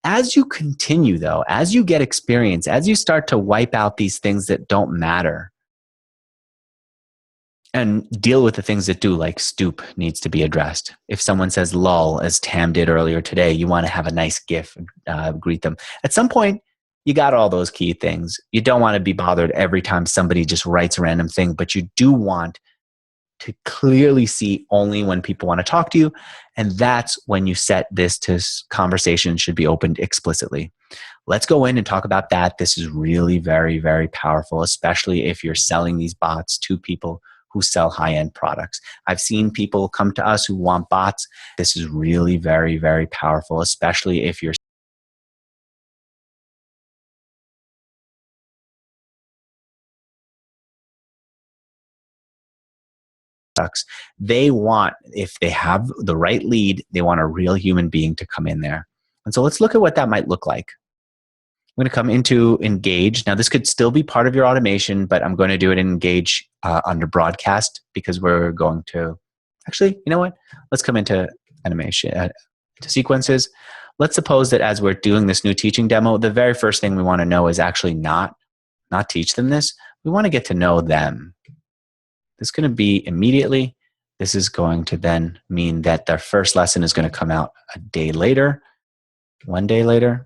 As you continue, though, as you get experience, as you start to wipe out these things that don't matter and deal with the things that do, like stoop needs to be addressed. If someone says lol, as Tam did earlier today, you want to have a nice GIF, greet them. At some point, you got all those key things. You don't want to be bothered every time somebody just writes a random thing, but you do want to clearly see only when people want to talk to you. And that's when you set this to conversation should be opened explicitly. Let's go in and talk about that. This is really very, very powerful, especially if you're selling these bots to people who sell high-end products. I've seen people come to us who want bots. This is really very, very powerful, especially if you're they want, if they have the right lead, they want a real human being to come in there. And so let's look at what that might look like. I'm going to come into Engage. Now, this could still be part of your automation, but I'm going to do it in Engage under Broadcast, because we're going to, actually, you know what? Let's come into animation, to sequences. Let's suppose that as we're doing this new teaching demo, the very first thing we want to know is actually not teach them this. We want to get to know them. This is going to be immediately. This is going to then mean that their first lesson is going to come out a day later, 1 day later.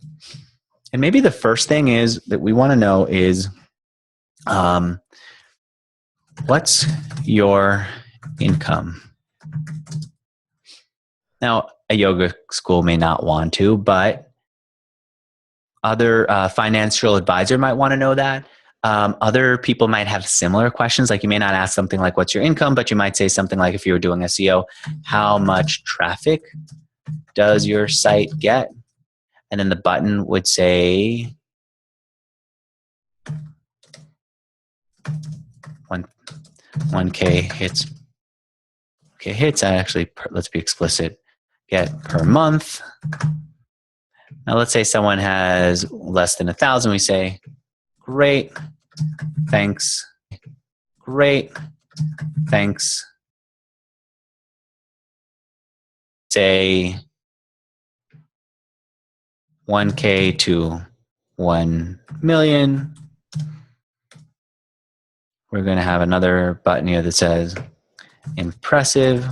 And maybe the first thing is that we want to know is, what's your income? Now, a yoga school may not want to, but other financial advisor might want to know that. Other people might have similar questions. Like you may not ask something like, what's your income? But you might say something like, if you were doing SEO, how much traffic does your site get? And then the button would say 1K hits. Okay, hits. I actually, let's be explicit, get per month. Now let's say someone has less than 1,000. We say, great, thanks. Great, thanks. Say 1K to 1 million. We're going to have another button here that says impressive.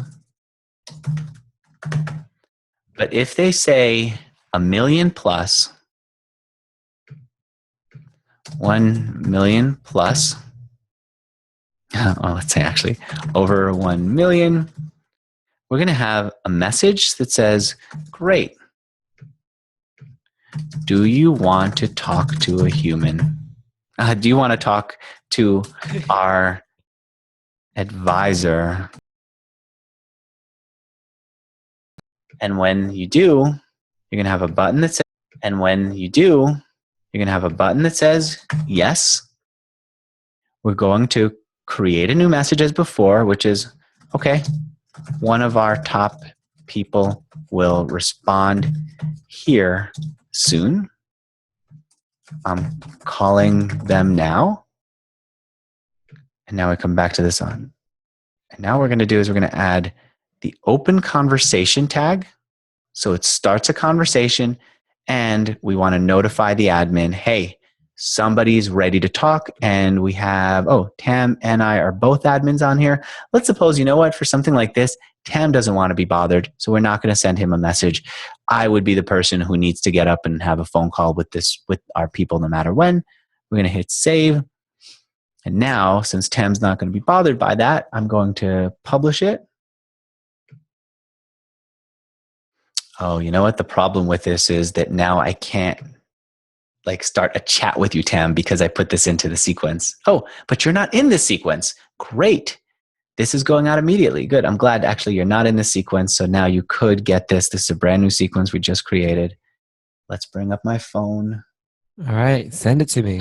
But if they say 1 million plus, 1 million plus, let's say actually over 1 million, we're going to have a message that says, great. Do you want to talk to a human? Do you want to talk to our advisor? And when you do, you're going to have a button that says, yes. We're going to create a new message as before, which is, okay, one of our top people will respond here soon. I'm calling them now. And now we come back to this on. And now what we're going to do is we're going to add the open conversation tag. So it starts a conversation and we want to notify the admin, hey, somebody's ready to talk. And we have, Tam and I are both admins on here. Let's suppose, you know what, for something like this, Tam doesn't want to be bothered. So we're not going to send him a message. I would be the person who needs to get up and have a phone call with our people no matter when. We're going to hit save. And now, since Tam's not going to be bothered by that, I'm going to publish it. Oh, you know what? The problem with this is that now I can't start a chat with you, Tam, because I put this into the sequence. Oh, but you're not in this sequence. Great. This is going out immediately. Good. I'm glad actually you're not in the sequence. So now you could get this. This is a brand new sequence we just created. Let's bring up my phone. All right. Send it to me.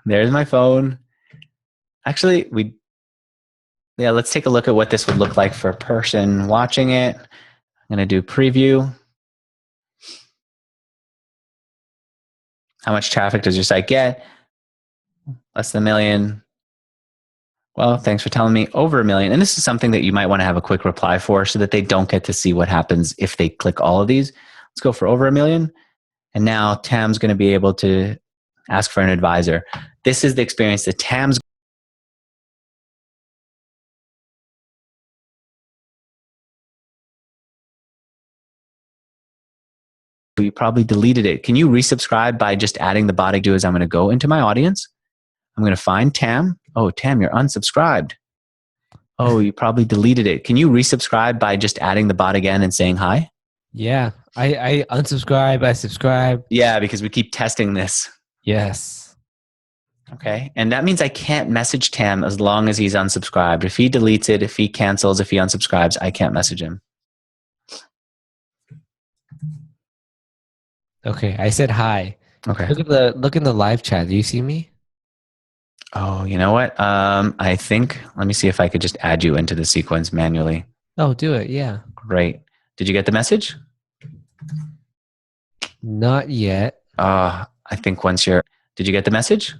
There's my phone. Actually, let's take a look at what this would look like for a person watching it. I'm going to do preview. How much traffic does your site get? Less than 1 million. Well, thanks for telling me over 1 million. And this is something that you might want to have a quick reply for so that they don't get to see what happens if they click all of these. Let's go for over 1 million. And now Tam's going to be able to ask for an advisor. This is the experience that Tam's. You probably deleted it. Can you resubscribe by just adding the bot? I do is I'm going to go into my audience. I'm going to find Tam. Oh, Tam, you're unsubscribed. Oh, you probably deleted it. Can you resubscribe by just adding the bot again and saying hi? Yeah. I unsubscribe. I subscribe. Yeah, because we keep testing this. Yes. Okay. And that means I can't message Tam as long as he's unsubscribed. If he deletes it, if he cancels, if he unsubscribes, I can't message him. Okay. I said hi. Okay. Look in the live chat. Do you see me? Oh, you know what? I think, let me see if I could just add you into the sequence manually. Oh, do it. Yeah. Great. Did you get the message? Not yet. I think did you get the message?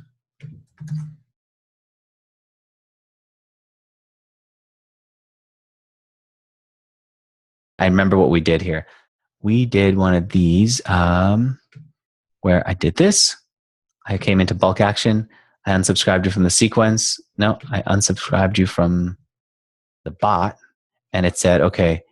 I remember what we did here. We did one of these where I did this. I came into bulk action. I unsubscribed you from the sequence. No, I unsubscribed you from the bot. And it said, okay,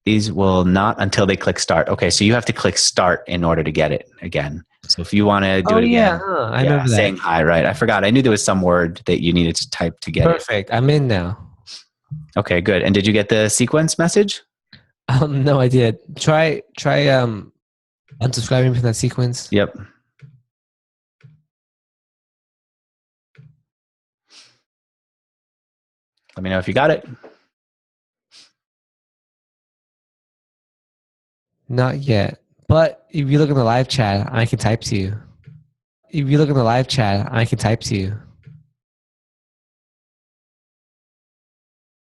these will not until they click start. Okay, so you have to click start in order to get it again. So if you want to do it again. I remember that. Saying hi, right? I forgot. I knew there was some word that you needed to type to get it. Perfect. I'm in now. Okay, good. And did you get the sequence message? No, I did. Try unsubscribing from that sequence. Yep. Let me know if you got it. Not yet. But if you look in the live chat, I can type to you.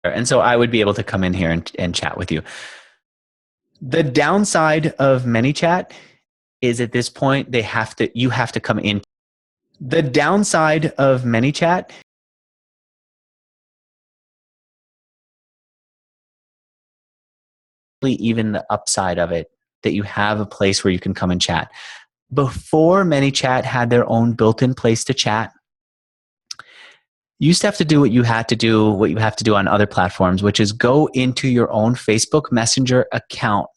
And so I would be able to come in here and chat with you. The downside of ManyChat is at this point, you have to come in. The downside of ManyChat even the upside of it that you have a place where you can come and chat. Before ManyChat had their own built-in place to chat, you used to have to do what you have to do on other platforms, which is go into your own Facebook Messenger account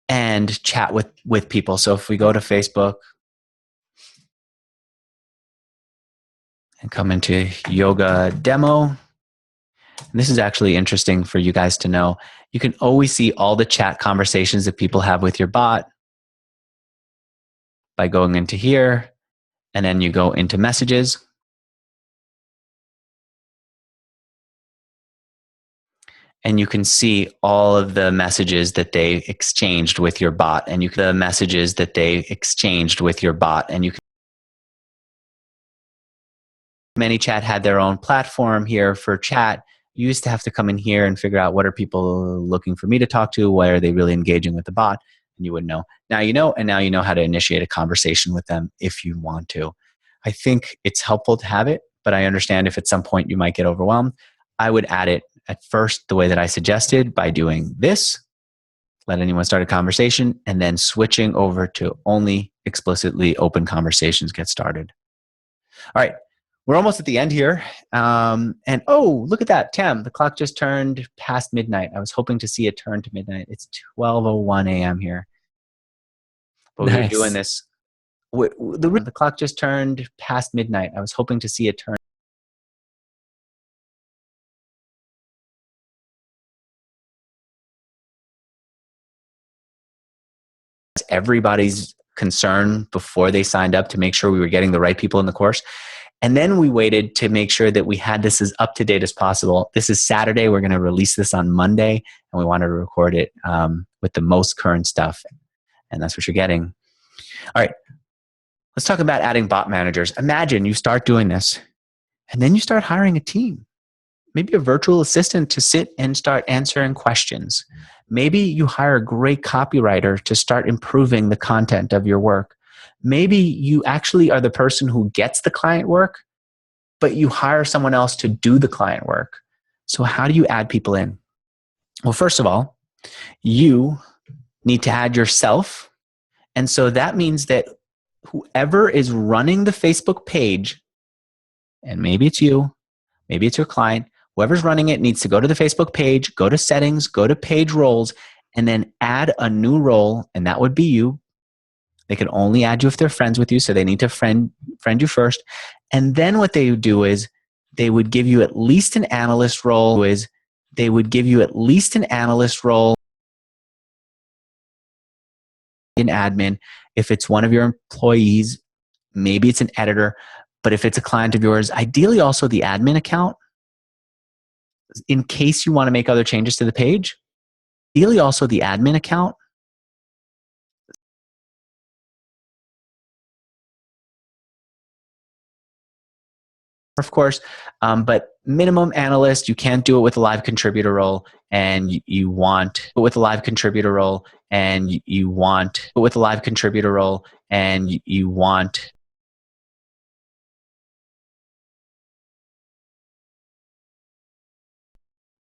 and chat with people. So if we go to Facebook and come into yoga demo, and this is actually interesting for you guys to know, you can always see all the chat conversations that people have with your bot by going into here, and then you go into messages. And you can see all of the messages that they exchanged with your bot, and you can ManyChat had their own platform here for chat. You used to have to come in here and figure out what are people looking for me to talk to, why are they really engaging with the bot, and you would know. Now you know, and now you know how to initiate a conversation with them if you want to. I think it's helpful to have it, but I understand if at some point you might get overwhelmed. I would add it at first the way that I suggested, by doing this, let anyone start a conversation, and then switching over to only explicitly open conversations get started. All right, we're almost at the end here. And oh, look at that, Tam, the clock just turned past midnight. I was hoping to see it turn to midnight. It's 12:01 a.m. here. But we were doing this. The clock just turned past midnight. I was hoping to see it turn. Everybody's concern before they signed up to make sure we were getting the right people in the course. And then we waited to make sure that we had this as up to date as possible. This is Saturday. We're going to release this on Monday, and we wanted to record it with the most current stuff. And that's what you're getting. All right. Let's talk about adding bot managers. Imagine you start doing this, and then you start hiring a team. Maybe a virtual assistant to sit and start answering questions. Maybe you hire a great copywriter to start improving the content of your work. Maybe you actually are the person who gets the client work, but you hire someone else to do the client work. So how do you add people in? Well, first of all, you need to add yourself. And so that means that whoever is running the Facebook page, and maybe it's you, maybe it's your client, whoever's running it needs to go to the Facebook page, go to settings, go to page roles, and then add a new role, and that would be you. They can only add you if they're friends with you, so they need to friend you first. And then what they would do is they would give you at least an analyst role. In admin. If it's one of your employees, maybe it's an editor, but if it's a client of yours, ideally also the admin account, in case you want to make other changes to the page. Ideally also the admin account. Of course, but minimum analyst, you can't do it with a live contributor role, and you want with a live contributor role, and you want with a live contributor role, and you want.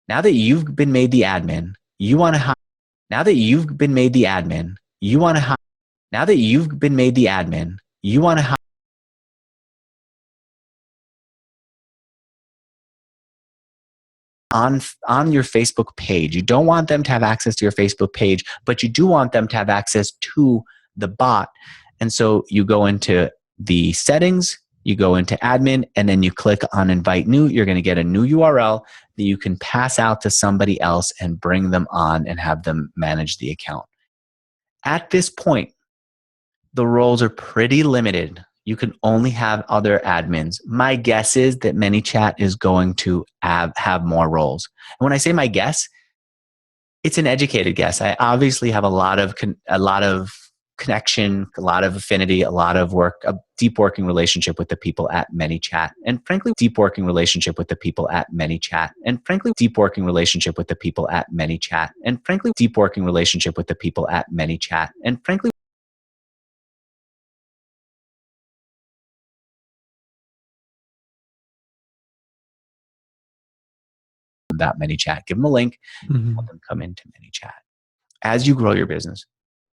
Now that you've been made the admin, you want to hire. Now that you've been made the admin, you want to hire. Now that you've been made the admin, you want to hire. On your Facebook page. You don't want them to have access to your Facebook page, but you do want them to have access to the bot. And so you go into the settings, you go into admin, and then you click on invite new. You're going to get a new URL that you can pass out to somebody else and bring them on and have them manage the account. At this point, the roles are pretty limited. You can only have other admins. My guess is that ManyChat is going to have more roles. And when I say my guess, it's an educated guess. I obviously have a lot of connection, a lot of affinity, a lot of work, a deep working relationship with the people at ManyChat, and frankly, deep working relationship with the people at ManyChat, and frankly, deep working relationship with the people at ManyChat, and frankly, deep working relationship with the people at ManyChat, and frankly. About ManyChat. Give them a link, let them come into ManyChat. as you grow your business,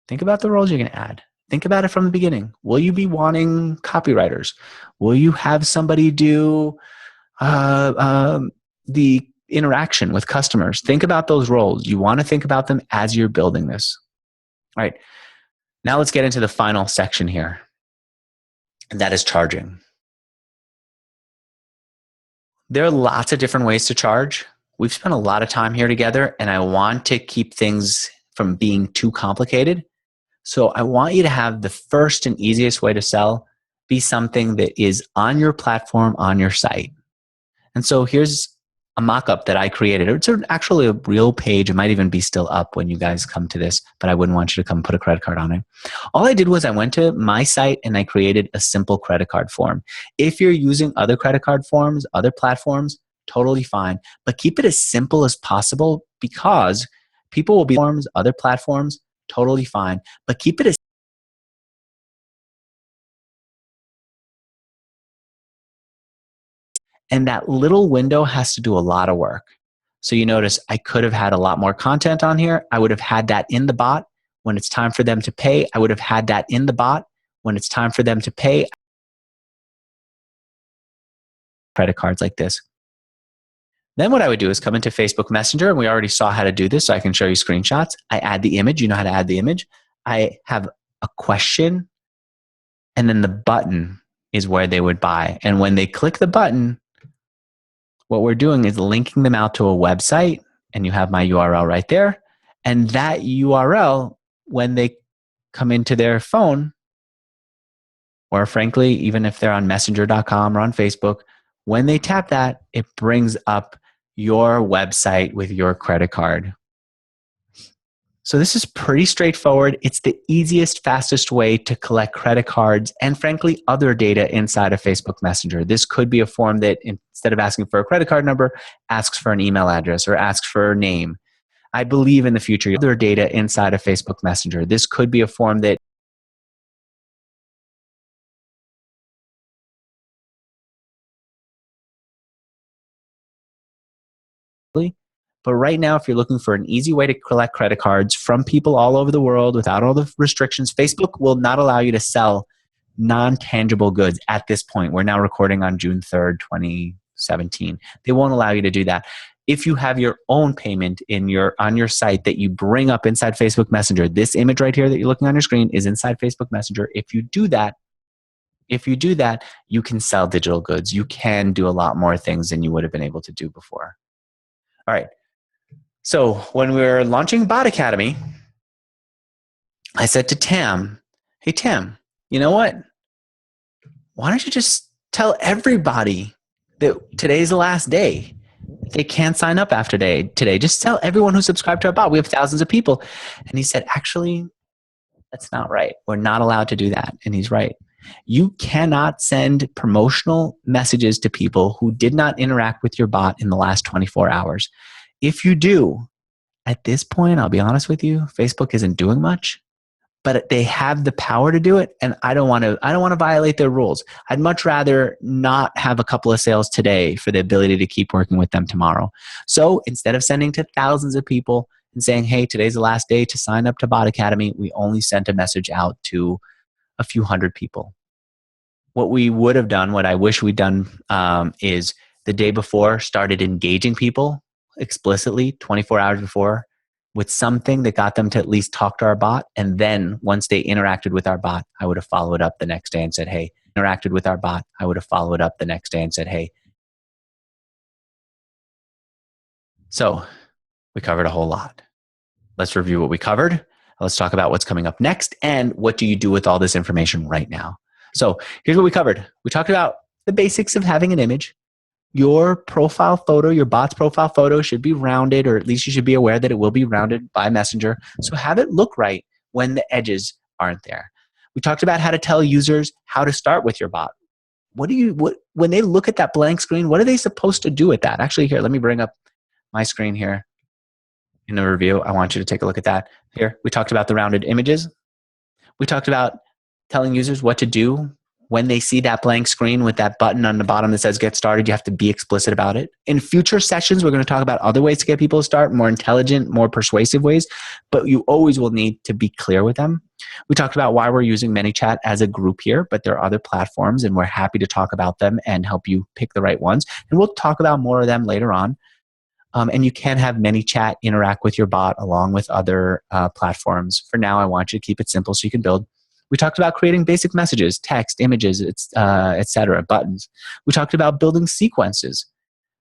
think about the roles you're going to add. Think about it from the beginning. Will you be wanting copywriters? Will you have somebody do the interaction with customers? Think about those roles. You want to think about them as you're building this. All right. Now let's get into the final section here, and that is charging. There are lots of different ways to charge. We've spent a lot of time here together, and I want to keep things from being too complicated. So I want you to have the first and easiest way to sell be something that is on your platform, on your site. And so here's a mock-up that I created. It's actually a real page. It might even be still up when you guys come to this, but I wouldn't want you to come put a credit card on it. All I did was I went to my site and I created a simple credit card form. If you're using other credit card forms, other platforms, totally fine. But keep it as simple as possible because people will be forms, other platforms, totally fine. But keep it as and that little window has to do a lot of work. So you notice I could have had a lot more content on here. I would have had that in the bot. When it's time for them to pay, I would have had that in the bot. When it's time for them to pay, credit cards like this. Then what I would do is come into Facebook Messenger, and we already saw how to do this, so I can show you screenshots. I add the image. You know how to add the image. I have a question, and then the button is where they would buy. And when they click the button, what we're doing is linking them out to a website, and you have my URL right there. And that URL, when they come into their phone, or frankly, even if they're on messenger.com or on Facebook, when they tap that, it brings up your website with your credit card. So this is pretty straightforward. It's the easiest, fastest way to collect credit cards and frankly, other data inside of Facebook Messenger. This could be a form that instead of asking for a credit card number, asks for an email address or asks for a name. I believe in the future, other data inside of Facebook Messenger. This could be a form that but right now, if you're looking for an easy way to collect credit cards from people all over the world without all the restrictions, Facebook will not allow you to sell non-tangible goods at this point. We're now recording on June 3rd, 2017. They won't allow you to do that. If you have your own payment on your site that you bring up inside Facebook Messenger, this image right here that you're looking on your screen is inside Facebook Messenger. If you do that, you can sell digital goods. You can do a lot more things than you would have been able to do before. All right. So when we were launching Bot Academy, I said to Tam, hey, Tam, you know what? Why don't you just tell everybody that today's the last day? They can't sign up after today. Just tell everyone who subscribed to our bot. We have thousands of people. And he said, actually, that's not right. We're not allowed to do that. And he's right. You cannot send promotional messages to people who did not interact with your bot in the last 24 hours. If you do, at this point, I'll be honest with you, Facebook isn't doing much, but they have the power to do it, and I don't want to violate their rules. I'd much rather not have a couple of sales today for the ability to keep working with them tomorrow. So instead of sending to thousands of people and saying, hey, today's the last day to sign up to Bot Academy, we only sent a message out to a few hundred people. What we would have done, what I wish we'd done, is the day before started engaging people explicitly 24 hours before with something that got them to at least talk to our bot. And then once they interacted with our bot, I would have followed up the next day and said, hey, interacted with our bot. I would have followed up the next day and said, hey. So we covered a whole lot. Let's review what we covered. Let's talk about what's coming up next and what do you do with all this information right now. So here's what we covered. We talked about the basics of having an image. Your profile photo, your bot's profile photo should be rounded, or at least you should be aware that it will be rounded by Messenger. So have it look right when the edges aren't there. We talked about how to tell users how to start with your bot. When they look at that blank screen, what are they supposed to do with that? Actually, here, let me bring up my screen here in the review. I want you to take a look at that. Here, we talked about the rounded images. We talked about telling users what to do when they see that blank screen with that button on the bottom that says get started, you have to be explicit about it. In future sessions, we're going to talk about other ways to get people to start, more intelligent, more persuasive ways, but you always will need to be clear with them. We talked about why we're using ManyChat as a group here, but there are other platforms and we're happy to talk about them and help you pick the right ones. And we'll talk about more of them later on. And you can have ManyChat interact with your bot along with other platforms. For now, I want you to keep it simple so you can build. We talked about creating basic messages, text, images, etc., buttons. We talked about building sequences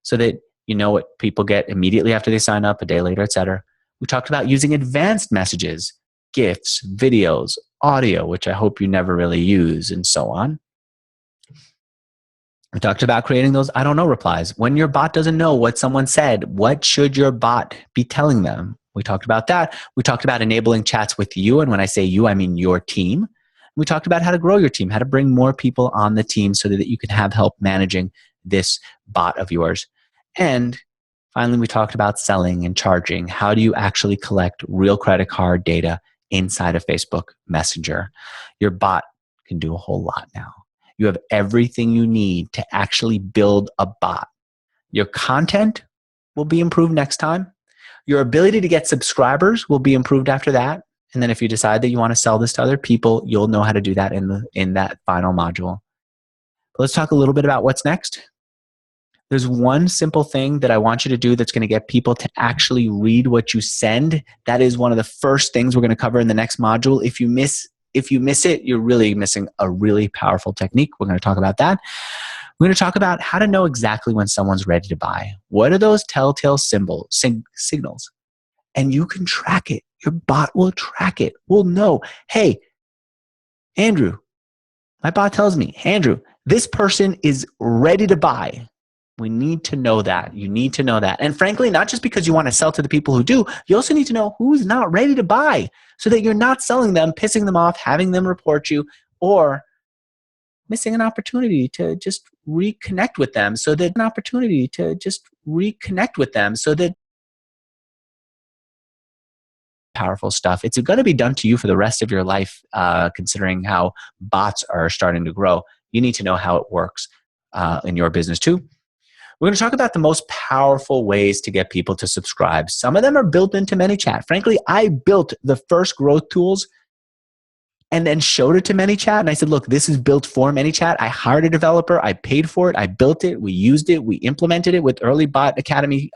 so that you know what people get immediately after they sign up, a day later, etc. We talked about using advanced messages, GIFs, videos, audio, which I hope you never really use, and so on. We talked about creating those I don't know replies. When your bot doesn't know what someone said, what should your bot be telling them? We talked about that. We talked about enabling chats with you, and when I say you, I mean your team. We talked about how to grow your team, how to bring more people on the team so that you can have help managing this bot of yours. And finally, we talked about selling and charging. How do you actually collect real credit card data inside of Facebook Messenger? Your bot can do a whole lot now. You have everything you need to actually build a bot. Your content will be improved next time. Your ability to get subscribers will be improved after that. And then if you decide that you want to sell this to other people, you'll know how to do that in that final module. But let's talk a little bit about what's next. There's one simple thing that I want you to do that's going to get people to actually read what you send. That is one of the first things we're going to cover in the next module. If you miss it, you're really missing a really powerful technique. We're going to talk about that. We're going to talk about how to know exactly when someone's ready to buy. What are those telltale signals? And you can track it. Your bot will track it. Will know, hey, Andrew, my bot tells me, Andrew, this person is ready to buy. We need to know that. You need to know that. And frankly, not just because you want to sell to the people who do, you also need to know who's not ready to buy so that you're not selling them, pissing them off, having them report you, or missing an opportunity to just reconnect with them so that powerful stuff. It's going to be done to you for the rest of your life, considering how bots are starting to grow. You need to know how it works in your business too. We're going to talk about the most powerful ways to get people to subscribe. Some of them are built into ManyChat. Frankly, I built the first growth tools and then showed it to ManyChat. And I said, look, this is built for ManyChat. I hired a developer. I paid for it. I built it. We used it. We implemented it with early Bot Academy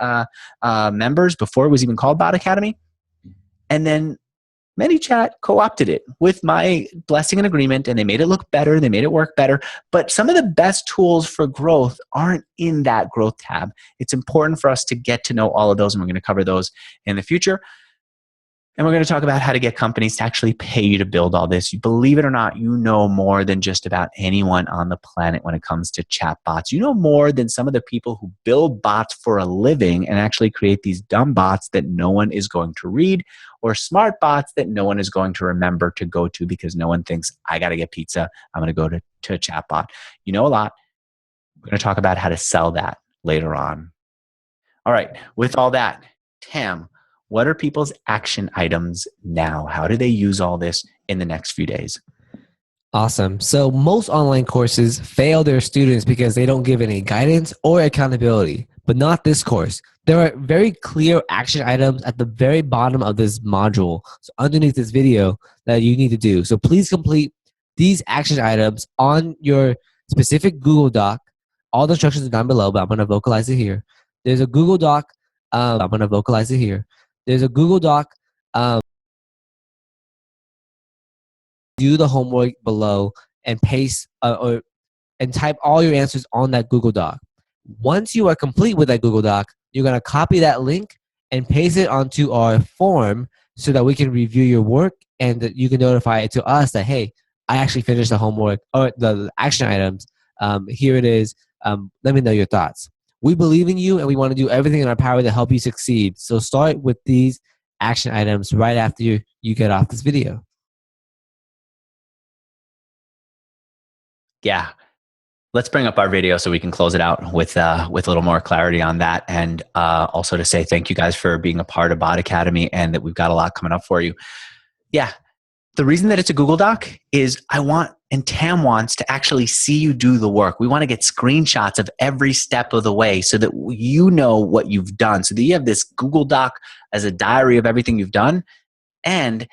members before it was even called Bot Academy. And then ManyChat co-opted it with my blessing and agreement, and they made it look better. They made it work better. But some of the best tools for growth aren't in that growth tab. It's important for us to get to know all of those, and we're going to cover those in the future. And we're going to talk about how to get companies to actually pay you to build all this. You believe it or not, you know more than just about anyone on the planet when it comes to chat bots. You know more than some of the people who build bots for a living and actually create these dumb bots that no one is going to read, or smart bots that no one is going to remember to go to because no one thinks, I got to get pizza. I'm going to go to a chat bot. You know a lot. We're going to talk about how to sell that later on. All right. With all that, Tam, what are people's action items now? How do they use all this in the next few days? Awesome. So most online courses fail their students because they don't give any guidance or accountability, but not this course. There are very clear action items at the very bottom of this module, so underneath this video, that you need to do. So please complete these action items on your specific Google Doc. All the instructions are down below, but I'm going to vocalize it here. There's a Google Doc. There's a Google Doc. Do the homework below and paste and type all your answers on that Google Doc. Once you are complete with that Google Doc, you're going to copy that link and paste it onto our form so that we can review your work and that you can notify it to us that, hey, I actually finished the homework or the action items. Here it is. Let me know your thoughts. We believe in you and we want to do everything in our power to help you succeed. So start with these action items right after you get off this video. Yeah. Let's bring up our video so we can close it out with a little more clarity on that. And also to say thank you guys for being a part of Bot Academy and that we've got a lot coming up for you. Yeah. The reason that it's a Google Doc is I want And Tam wants to actually see you do the work. We want to get screenshots of every step of the way so that you know what you've done, so that you have this Google Doc as a diary of everything you've done, and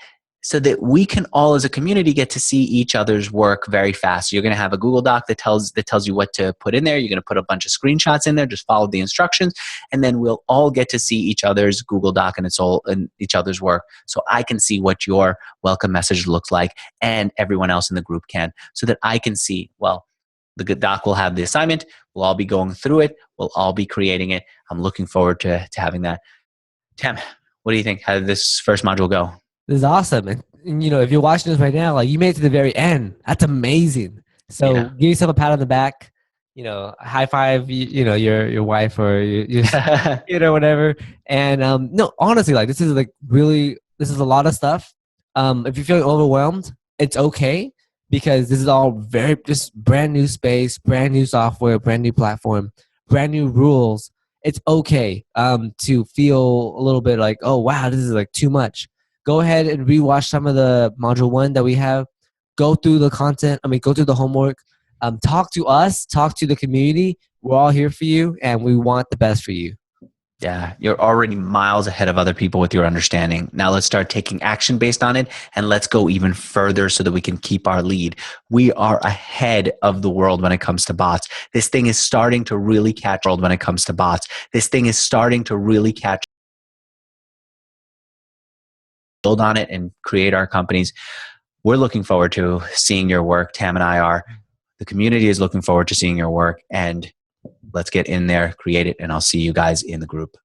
so that we can all as a community get to see each other's work very fast. So you're going to have a Google Doc that tells you what to put in there. You're going to put a bunch of screenshots in there, just follow the instructions, and then we'll all get to see each other's Google Doc and each other's work. So I can see what your welcome message looks like, and everyone else in the group can, so that I can see, well, the good doc will have the assignment. We'll all be going through it. We'll all be creating it. I'm looking forward to having that. Tam, what do you think? How did this first module go? This is awesome. And if you're watching this right now, like, you made it to the very end. That's amazing. So give yourself a pat on the back, high five, your wife or your whatever. And no, honestly, like, this is a lot of stuff. If you're feeling overwhelmed, it's okay, because this is all just brand new space, brand new software, brand new platform, brand new rules. It's okay to feel a little bit like, oh wow, this is like too much. Go ahead and rewatch some of the module 1 that we have. Go through the content. Go through the homework. Talk to us. Talk to the community. We're all here for you, and we want the best for you. Yeah, you're already miles ahead of other people with your understanding. Now let's start taking action based on it, and let's go even further so that we can keep our lead. We are ahead of the world when it comes to bots. This thing is starting to really catch the world when it comes to bots. This thing is starting to really catch, build on it, and create our companies. We're looking forward to seeing your work. Tam and I are. The community is looking forward to seeing your work, and let's get in there, create it, and I'll see you guys in the group.